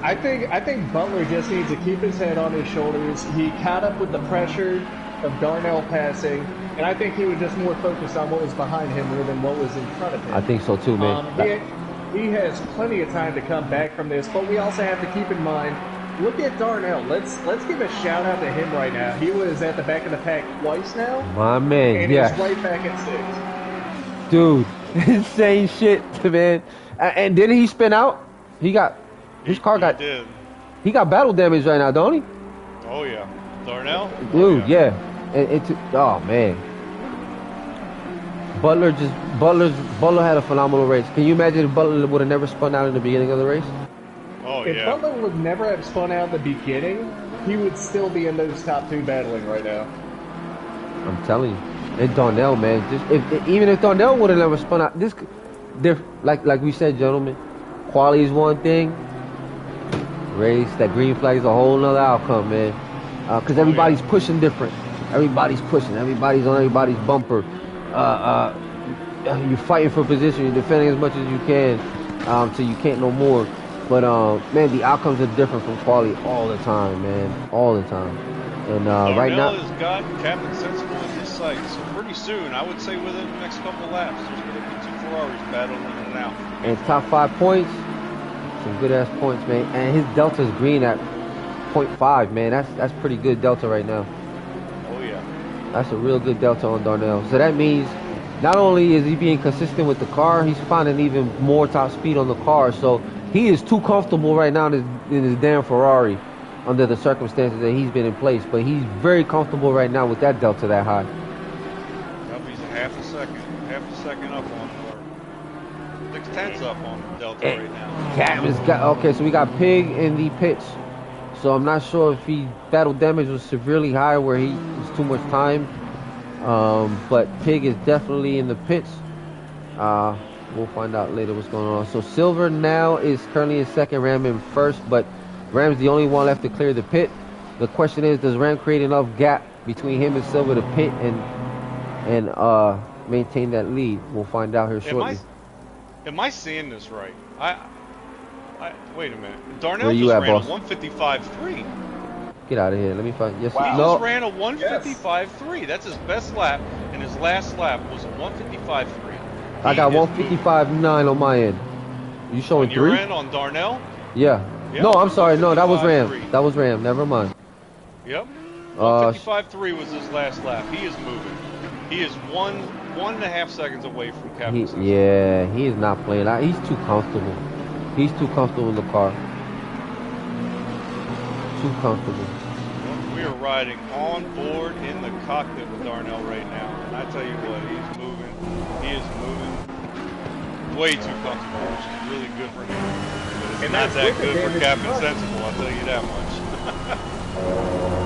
I think Butler just needs to keep his head on his shoulders. He caught up with the pressure of Darnell passing, and I think he was just more focused on what was behind him more than what was in front of him. I think so too, man. He has plenty of time to come back from this, but we also have to keep in mind. Look at Darnell. Let's give a shout out to him right now. He was at the back of the pack twice now. My man, and yeah. he's right back at 6. Dude, insane shit, man. And didn't he spin out? He got his car got. He got battle damage right now, don't he? Oh yeah, Darnell. Dude, yeah. Oh man. Butler had a phenomenal race. Can you imagine if Butler would have never spun out in the beginning of the race? Oh, if Butler would never have spun out in the beginning, he would still be in those top 2 battling right now. I'm telling you. And Darnell, man, even if Darnell would have never spun out, like we said, gentlemen, quality is one thing. Race, that green flag is a whole nother outcome, man. Because everybody's pushing different. Everybody's pushing. Everybody's on everybody's bumper. You're fighting for position. You're defending as much as you can till you can't no more. But, man, the outcomes are different from quality all the time, man. All the time. And right now... Darnell has got Captain Sensible in his sights. So pretty soon, I would say within the next couple of laps, there's going to be 2 Ferraris battling in and out. And top 5 points. Some good-ass points, man. And his delta's green at 0.5, man. That's pretty good delta right now. Oh, yeah. That's a real good delta on Darnell. So that means not only is he being consistent with the car, he's finding even more top speed on the car. So... he is too comfortable right now in his damn Ferrari under the circumstances that he's been in place. But he's very comfortable right now with that delta that high. Yep, he's a half a second up on 6/10 up on Delta right now. Okay, so we got Pig in the pits. So I'm not sure if he battle damage was severely high where he was too much time. But Pig is definitely in the pits. We'll find out later what's going on. So Silver now is currently in second, Ram in first, but Ram's the only one left to clear the pit. The question is, does Ram create enough gap between him and Silver to pit and maintain that lead? We'll find out here shortly. Am I seeing this right? Wait a minute. Darnell Where you just at, ran boss? a 155.3. Get out of here. Let me find. Yes, He no. just ran a 155.3. That's his best lap, and his last lap was a 155.3. I got 155.9 on my end. You showing on your 3? end on Darnell? Yeah. No, I'm sorry. No, that was Ram. That was Ram. Never mind. Yep. 155.3 was his last lap. He is moving. He is 1.5 seconds away from Captain. Yeah, he is not playing. He's too comfortable. He's too comfortable in the car. Too comfortable. We are riding on board in the cockpit with Darnell right now. And I tell you what, he's moving. He is moving way too comfortable, which is really good for him. But it's not that good for Captain Sensible, I'll tell you that much.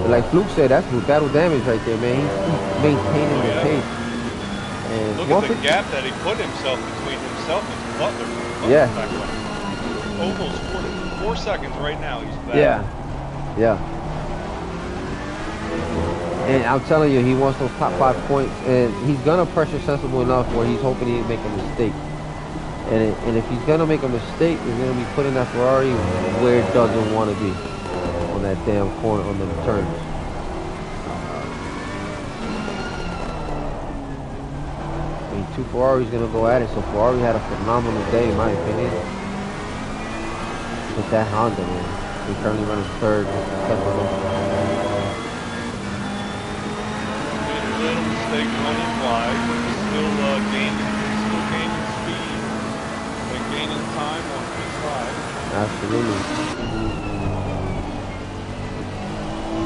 like Fluke said, that's battle damage right there, man. He's maintaining the pace. And look at the gap that he put himself between himself and Butler. Yeah. Almost 4 seconds right now. He's back. Yeah. And I'm telling you, he wants those top 5 points, and he's gonna pressure sensible enough where he's hoping he'll make a mistake. And if he's gonna make a mistake, he's gonna be putting that Ferrari where it doesn't want to be, on that damn corner, on the turns. I mean, 2 Ferraris gonna go at it, so Ferrari had a phenomenal day, in my opinion. With that Honda, man. He's currently running 3rd. Little mistake running wide, still gaining speed and gaining time on P5. Absolutely.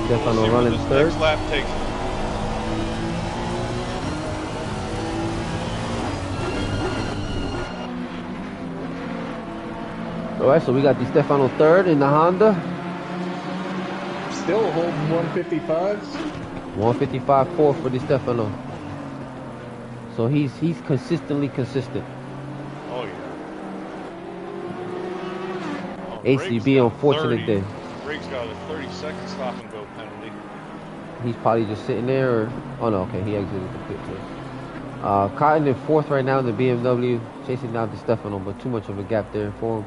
Stefano running 3rd. Next lap takes him. Alright, so we got the Stefano 3rd in the Honda. Still holding 155s. 155.4 for Di Stefano. So he's consistently consistent. Oh yeah. Oh, ACB unfortunate day. Riggs got a 30-second stop and go penalty. He's probably just sitting there, or oh no, okay, he exited the pit too. Cotton in 4th right now in the BMW, chasing down Di Stefano, but too much of a gap there for him.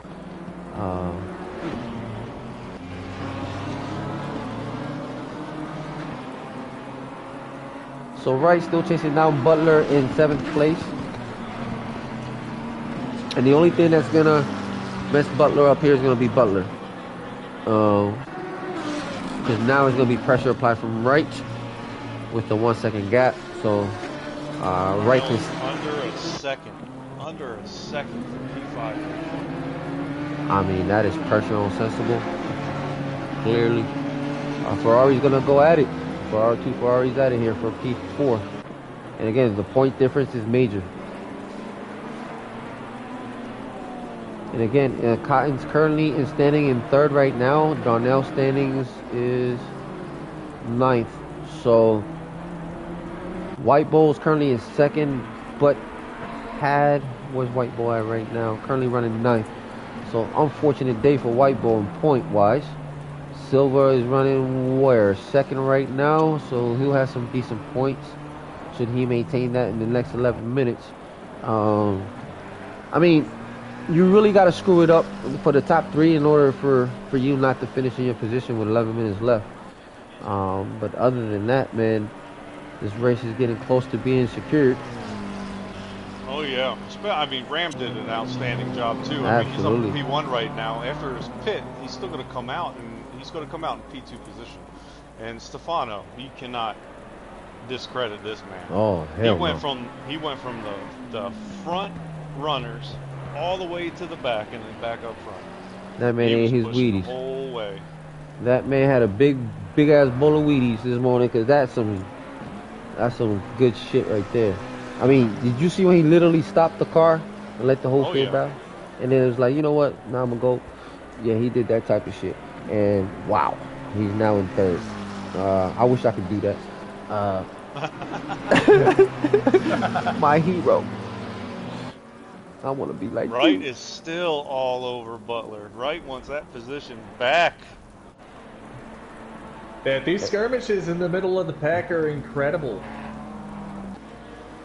So Wright still chasing down Butler in 7th place. And the only thing that's gonna mess Butler up here is gonna be Butler. Because now it's gonna be pressure applied from Wright with the 1 second gap. So Wright can under a second for P5. I mean, that is pressure on Sensible. Clearly. Ferrari's gonna go at it. 2 Ferraris out of here for P4. And again, the point difference is major. And again, Cotton's currently standing in 3rd right now. Darnell's standings is 9th. So White Bull is currently in 2nd, but where's White Bull at right now? Currently running 9th. So unfortunate day for White Bull in point wise. Silva is running where? 2nd right now, so he'll have some decent points should he maintain that in the next 11 minutes. I mean, you really got to screw it up for the top 3 in order for you not to finish in your position with 11 minutes left. But other than that, man, this race is getting close to being secured. Oh yeah, I mean Ram did an outstanding job too. Absolutely. I mean, he's on P1 right now. After his pit, he's still going to come out and he's going to come out in P2 position. And Stefano, he cannot discredit this man. Oh hell He went from the front runners all the way to the back and then back up front. That man ate his Wheaties the whole way. That man had a big ass bowl of Wheaties this morning, because that's some good shit right there. I mean, did you see when he literally stopped the car and let the whole field out? And then it was like, you know what? Now I'm going to go. Yeah, he did that type of shit. And wow, he's now in 3rd. I wish I could do that. My hero. I want to be like Wright you. is still all over Butler. Wright wants that position back. Yeah, these skirmishes in the middle of the pack are incredible.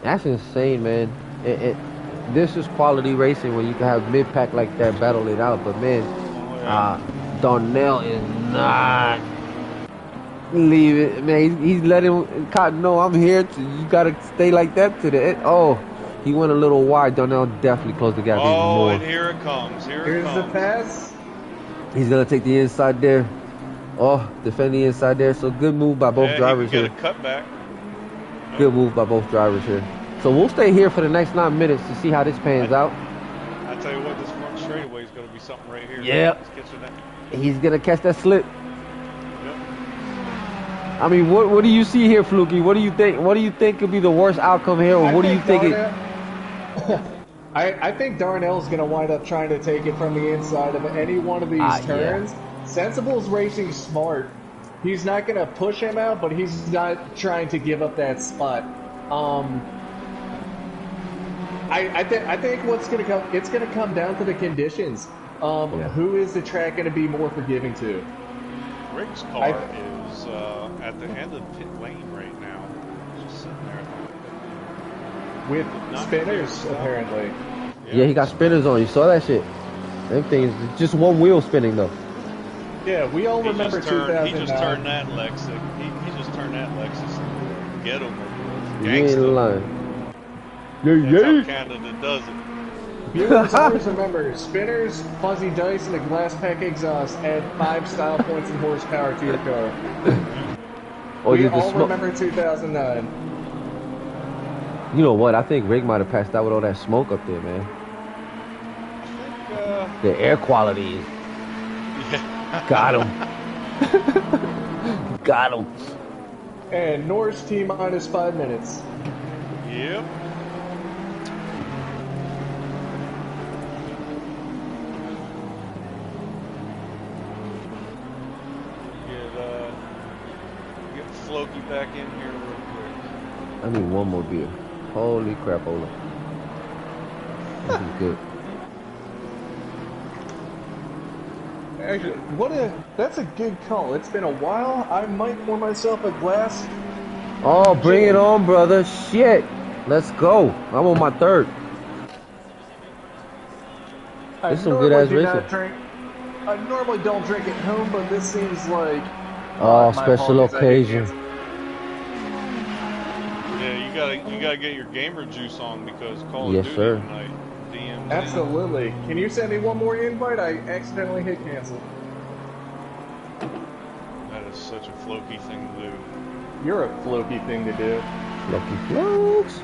That's insane, man. This is quality racing when you can have mid-pack like that battle it out. But man, Darnell is not leaving. Man, he's letting Cotton know, I'm here. You gotta stay like that to the end. Oh, he went a little wide. Darnell definitely closed the gap even more. Oh, and here it comes. Here's the pass. He's gonna take the inside there. Oh, defend the inside there. So good move by both drivers here. Get a cutback. Good move by both drivers here. So we'll stay here for the next 9 minutes to see how this pans out. I tell you what, this front straightaway is going to be something right here. Yeah. He's going to catch that slip. Yep. I mean, what do you see here, Fluky? What do you think? What do you think could be the worst outcome here, or what do you think I think Darnell's going to wind up trying to take it from the inside of any one of these turns. Yeah. Sensible's racing smart. He's not gonna push him out, but he's not trying to give up that spot. I think what's gonna come, it's gonna come down to the conditions. Who is the track gonna be more forgiving to? Rick's car is at the end of pit lane right now, just sitting there. With spinners, apparently. Yeah, he got spinners on. You saw that shit? Them things, just one wheel spinning though. Yeah, we all remember 2009. He just turned that Lexus. He just turned that Lexus ghetto mode. You ain't lying. That's how Canada does it. Viewers always remember, spinners, fuzzy dice, and a glass pack exhaust add 5 style points and horsepower to your car. We all remember 2009. You know what? I think Rick might have passed out with all that smoke up there, man. I think, the air quality is... Yeah. Got him. Got him. And Norris T minus 5 minutes. Yep. Get Floki back in here real quick. I need one more beer. Holy crap, Ola. This is good. Actually, that's a good call. It's been a while. I might pour myself a glass. Oh, bring it on, brother. Shit. Let's go. I'm on my third. It's some good ass racing. I normally don't drink at home, but this seems like special occasion. Yeah, you gotta get your gamer juice on because Call of Duty sir. tonight. DMZ. Absolutely. Can you send me one more invite? I accidentally hit cancel. That is such a Floki thing to do. You're a Floki thing to do. Floki Flokes.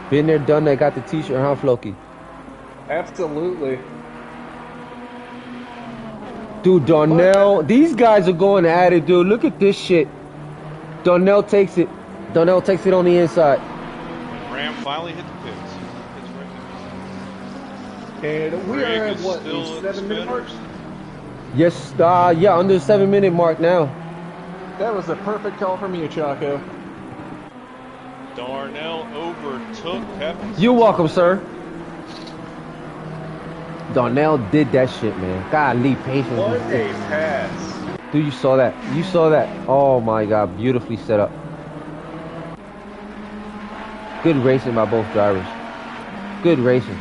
Been there, done that, got the t-shirt, huh, Floki? Absolutely. Dude, Darnell, these guys are going at it, dude. Look at this shit. Darnell takes it. Darnell takes it on the inside. And Ram finally hit the pits. And we are at what, the 7-minute mark? Yes, yeah, under the 7-minute mark now. That was a perfect call from you, Chaco. Darnell overtook Kevin. You're welcome, sir. Darnell did that shit, man. Golly, patience. What a pass. Dude, you saw that. You saw that. Oh, my God. Beautifully set up. Good racing by both drivers. Good racing.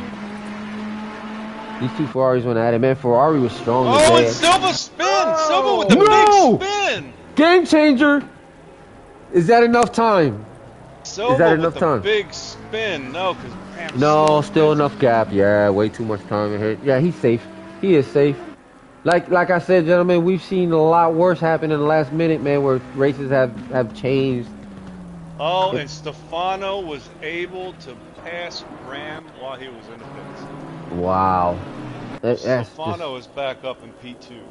These two Ferraris went at it. Man, Ferrari was strong. Oh, and Silva spin! Silva with the big spin! Game changer! Is that enough time? Silva Is that enough with time? The big spin. No, because no, still enough gap. Yeah, way too much time ahead. Yeah, he's safe. He is safe. Like I said, gentlemen, we've seen a lot worse happen in the last minute, man, where races have changed. Oh, and Stefano was able to pass Ram while he was in the pits. Wow. Stefano is back up in P2.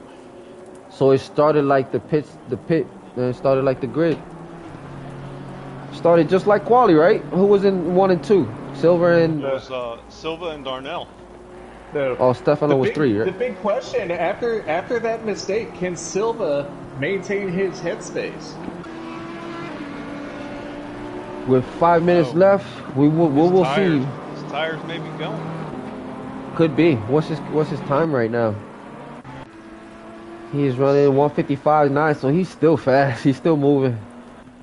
So it started like the pit, then it started like the grid. Started just like quali, right? Who was in 1 and 2? Silva and... It was Silva and Darnell. Oh, Stefano was 3, right? The big question, after that mistake, can Silva maintain his headspace? With 5 minutes left, we will see. His tires may be going. Could be. What's his time right now? He is running 155.9, so he's still fast. He's still moving.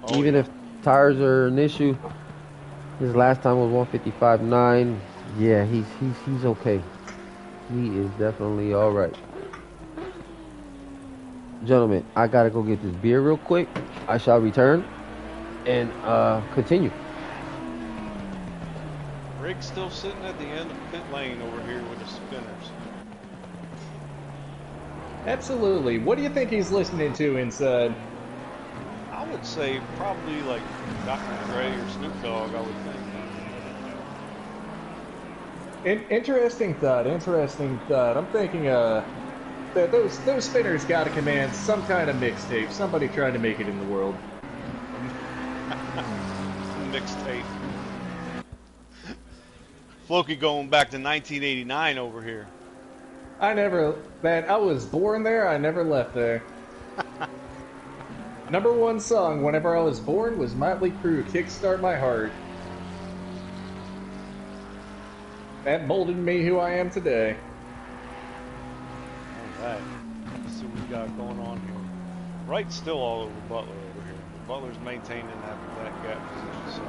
Oh, even if tires are an issue. His last time was 155.9. Yeah, he's okay. He is definitely all right. Gentlemen, I gotta go get this beer real quick. I shall return and continue. Rick's still sitting at the end of pit lane over here with the spinners. Absolutely. What do you think he's listening to inside? I would say probably like Dr. Dre or Snoop Dogg, I would think. Interesting thought. I'm thinking that those spinners got to command some kind of mixtape. Somebody trying to make it in the world. Mixtape. Floki going back to 1989 over here. I was born there. I never left there. #1 song whenever I was born was Motley Crue, Kickstart My Heart. That molded me who I am today. Alright. Let's see what we got going on here. Wright's still all over Butler over here. Butler's maintaining that gap position. So.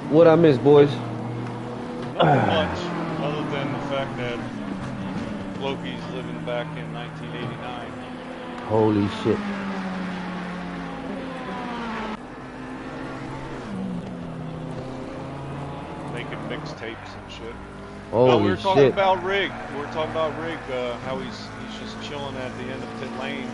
What I miss, boys? Nothing much, other than the fact that Loki's living back in 1989. Holy shit. Making mixtapes and shit. Holy no, we were talking shit. about Rig. We were talking about Rig, how he's just chilling at the end of pit lane.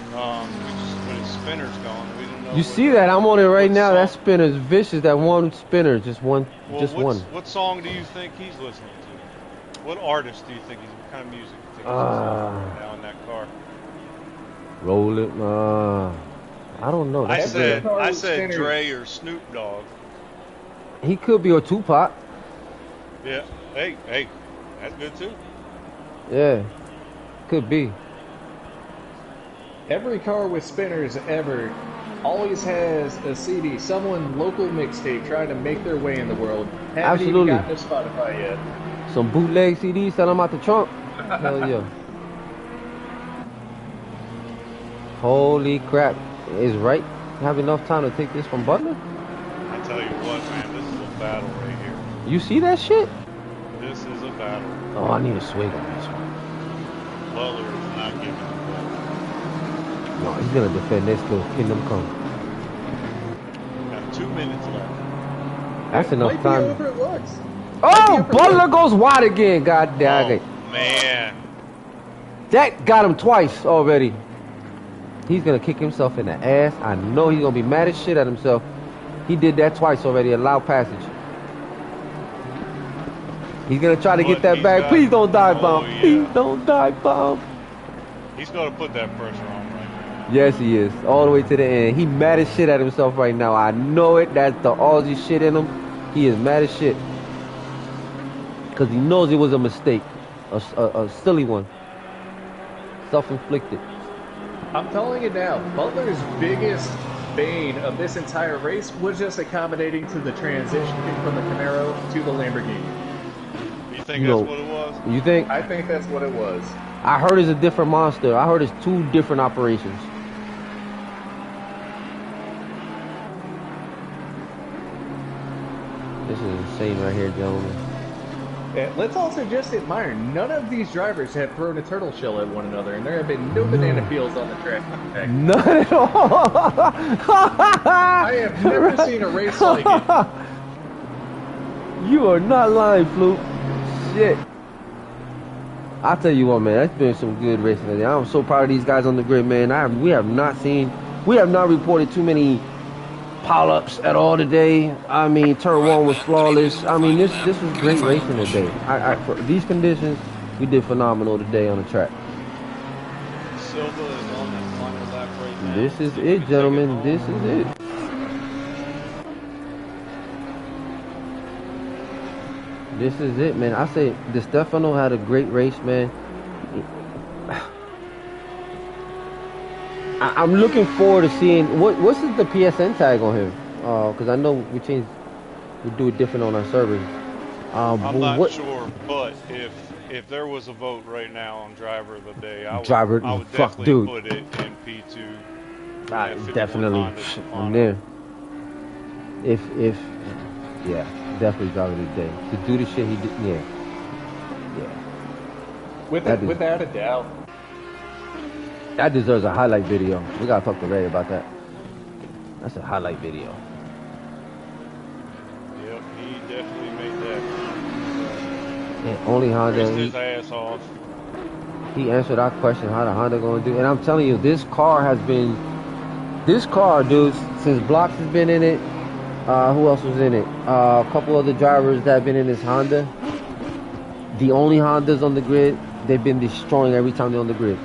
With his spinners going. We didn't know You see that? I'm on it right now. song. That spinner's vicious. That one spinner, just one, Well, just one. What song do you think he's listening to? What artist do you think he's? What kind of music do you think he's listening to now in that car? Roll it. I don't know. I That's said Dre or Snoop Dogg. He could be a Tupac. Yeah. Hey, that's good too. Yeah, could be. Every car with spinners ever always has a CD, someone local mixtape trying to make their way in the world. Haven't Absolutely. even gotten to Spotify yet. Some bootleg CDs, sell them out the trunk. Hell yeah. Holy crap. Is Wright have enough time to take this from Butler? I tell you what, man, this is a battle right here. You see that shit? This is a battle. Oh, I need a swig on this one. Butler is not giving it up. No, he's gonna defend this till Kingdom Come. Got 2 minutes left. That's enough Might time. be overlooked. Oh, Butler goes wide again. God damn it. Oh, man. That got him twice already. He's gonna kick himself in the ass. I know he's gonna be mad as shit at himself. He did that twice already. Allow passage. He's gonna try to get that back. Please don't dive bomb. yeah. Please don't dive bomb. He's going to put that pressure on right now. Yes, he is. All the way to the end. He mad as shit at himself right now. I know it. That's the Aussie shit in him. He is mad as shit. Because he knows it was a mistake. A silly one. Self-inflicted. I'm telling you now, Butler's biggest bane of this entire race was just accommodating to the transition from the Camaro to the Lamborghini. You think that's what it was? You think? I think that's what it was. I heard it's a different monster. I heard it's 2 different operations. This is insane right here, gentlemen. Yeah, let's also just admire, none of these drivers have thrown a turtle shell at one another, and there have been no banana peels on the track. None at all. I have never seen a race like it. You are not lying, Fluke. Shit. I'll tell you what, man. That's been some good racing today. I'm so proud of these guys on the grid, man. We have not reported too many pileups at all today. I mean, turn 1 was flawless. I mean, this was great racing today. For these conditions, we did phenomenal today on the track. Silva is on that final lap right now. This is it, gentlemen. This is it. This is it, man. I say De Stefano had a great race, man. I'm looking forward to seeing what's the PSN tag on him, because I know we do it different on our servers. I'm not sure, but if there was a vote right now on driver of the day, I would definitely put it in P2. Definitely, I'm there. Yeah, definitely driver of the day. To do the shit he did, yeah. Without a doubt. That deserves a highlight video. We gotta talk to Ray about that. That's a highlight video. Yep, he definitely made that. And only Honda. Raised his ass off. He answered our question, how the Honda gonna do? And I'm telling you, this car, dude, since Blocks has been in it, who else was in it? A couple other drivers that have been in this Honda. The only Hondas on the grid, they've been destroying every time they're on the grid.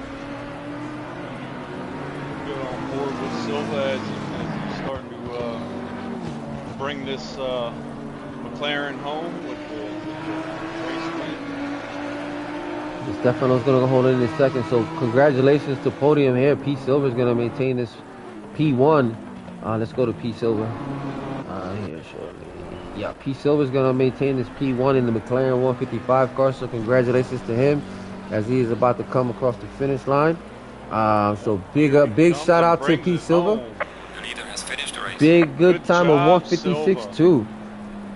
As he's starting to bring bring this McLaren home with the race win. Stefano's going to hold it in a second. So congratulations to podium here. P Silver is going to maintain this P1. Let's go to P Silver here shortly. Yeah, P Silver is going to maintain this P1 in the McLaren 155 car. So congratulations to him as he is about to come across the finish line. So big shout out to P Silver. The leader has finished the race. Big good time of 156.2.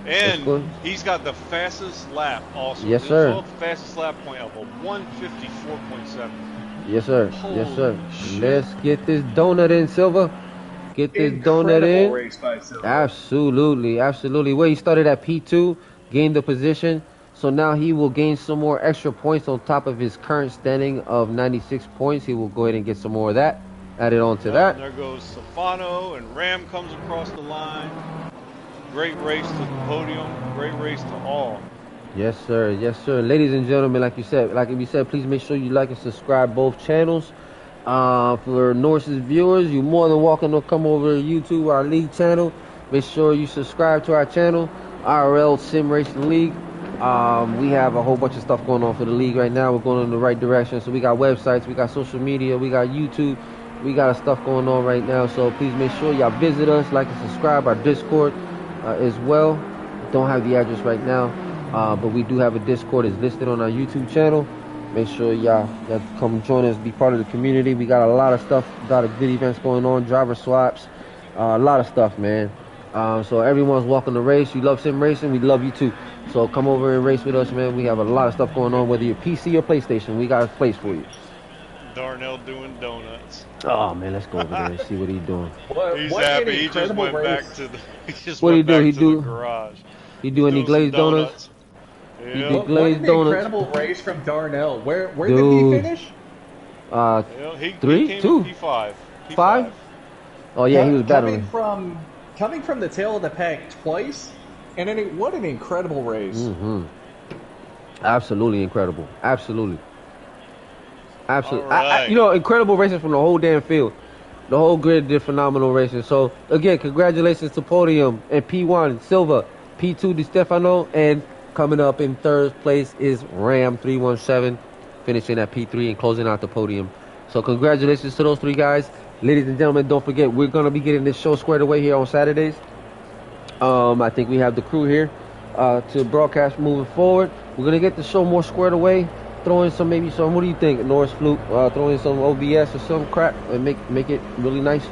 And he's got the fastest lap also. Yes, sir. The fastest lap point of a 154.7. Yes, sir. Holy yes, sir. shit. Let's get this donut in, Silver. Get this donut in. Race by Silver. Absolutely, absolutely. Well, he started at P2, gained the position. So now he will gain some more extra points on top of his current standing of 96 points. He will go ahead and get some more of that. Added on to that. And there goes Stefano, and Ram comes across the line. Great race to the podium. Great race to all. Yes, sir. Yes, sir. Ladies and gentlemen, like we said, please make sure you like and subscribe both channels. For Norse's viewers, you're more than welcome to come over to YouTube, our league channel. Make sure you subscribe to our channel, RL Sim Racing League. We have a whole bunch of stuff going on for the league right now. We're going in the right direction. So we got websites, we got social media, we got YouTube, we got stuff going on right now. So please make sure y'all visit us, like and subscribe. Our Discord as well. Don't have the address right now, but we do have a Discord. It's listed on our YouTube channel. Make sure y'all come join us, be part of the community. We got a lot of stuff, a lot of good events going on, driver swaps, a lot of stuff, man. So everyone's welcome to race. You love sim racing, we love you too. So come over and race with us, man. We have a lot of stuff going on, whether you're PC or PlayStation. We got a place for you. Darnell doing donuts. Oh man, let's go over there and see what he's doing. He's happy. He just went back to the. What do he do? The garage. He do any glazed donuts? Yeah. He do glazed donuts. Incredible race from Darnell. Where did he finish? He 3, came 2, in P5. P5. Oh yeah, he was battling. Coming from the tail of the pack twice, and then what an incredible race. Mm-hmm. Absolutely incredible. Absolutely. Absolutely. Right. Incredible racing from the whole damn field. The whole grid did phenomenal racing. So, again, congratulations to Podium and P1, Silva, P2, Di Stefano, and coming up in third place is Ram 317, finishing at P3 and closing out the podium. So, congratulations to those three guys. Ladies and gentlemen, don't forget, we're going to be getting this show squared away here on Saturdays. I think we have the crew here to broadcast moving forward. We're going to get the show more squared away. Throw in maybe some, what do you think, Norris Fluke? Throw in some OBS or some crap and make it really nice.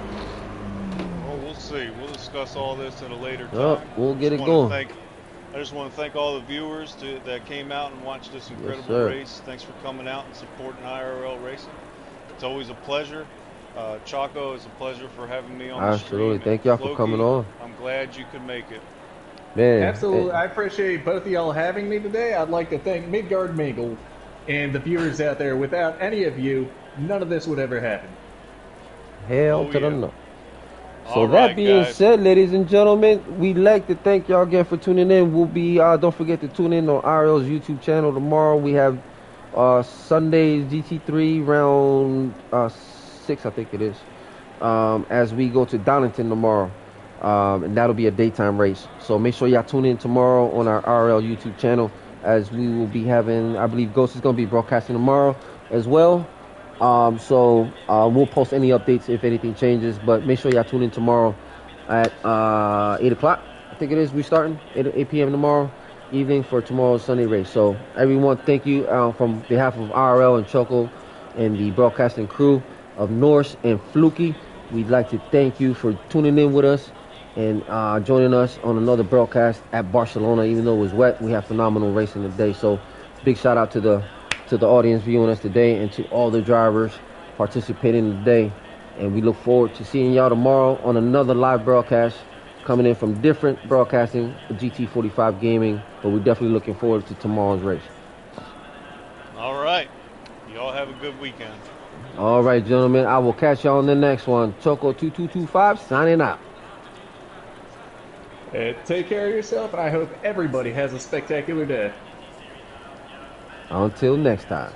Well, we'll see. We'll discuss all this at a later time. We'll get it going. I just want to thank all the viewers that came out and watched this incredible race. Thanks for coming out and supporting IRL racing. It's always a pleasure. Chaco, it's a pleasure for having me on the stream. Absolutely. Thank y'all for coming on. I'm glad you could make it. Man. Absolutely. I appreciate both of y'all having me today. I'd like to thank Midgard Mingle and the viewers out there. Without any of you, none of this would ever happen. Hell to the no. So that being said, ladies and gentlemen, we'd like to thank y'all again for tuning in. We'll be don't forget to tune in on RL's YouTube channel tomorrow. We have Sunday's GT3 round 6, I think it is, as we go to Donington tomorrow, and that'll be a daytime race. So make sure y'all tune in tomorrow on our RL YouTube channel, as we will be having, I believe Ghost is going to be broadcasting tomorrow as well. So we'll post any updates if anything changes, but make sure y'all tune in tomorrow at 8 o'clock. I think it is. We're starting 8 p.m. tomorrow evening for tomorrow's Sunday race. So everyone, thank you from behalf of RL and Choco and the broadcasting crew of Norse and Fluky. We'd like to thank you for tuning in with us and joining us on another broadcast at Barcelona. Even though it was wet, we have phenomenal racing today. So big shout out to the audience viewing us today and to all the drivers participating today. And we look forward to seeing y'all tomorrow on another live broadcast coming in from different broadcasting, GT45 Gaming. But we're definitely looking forward to tomorrow's race. All right. Y'all have a good weekend. All right, gentlemen. I will catch y'all on the next one. Choco2225 signing out. Take care of yourself, and I hope everybody has a spectacular day. Until next time.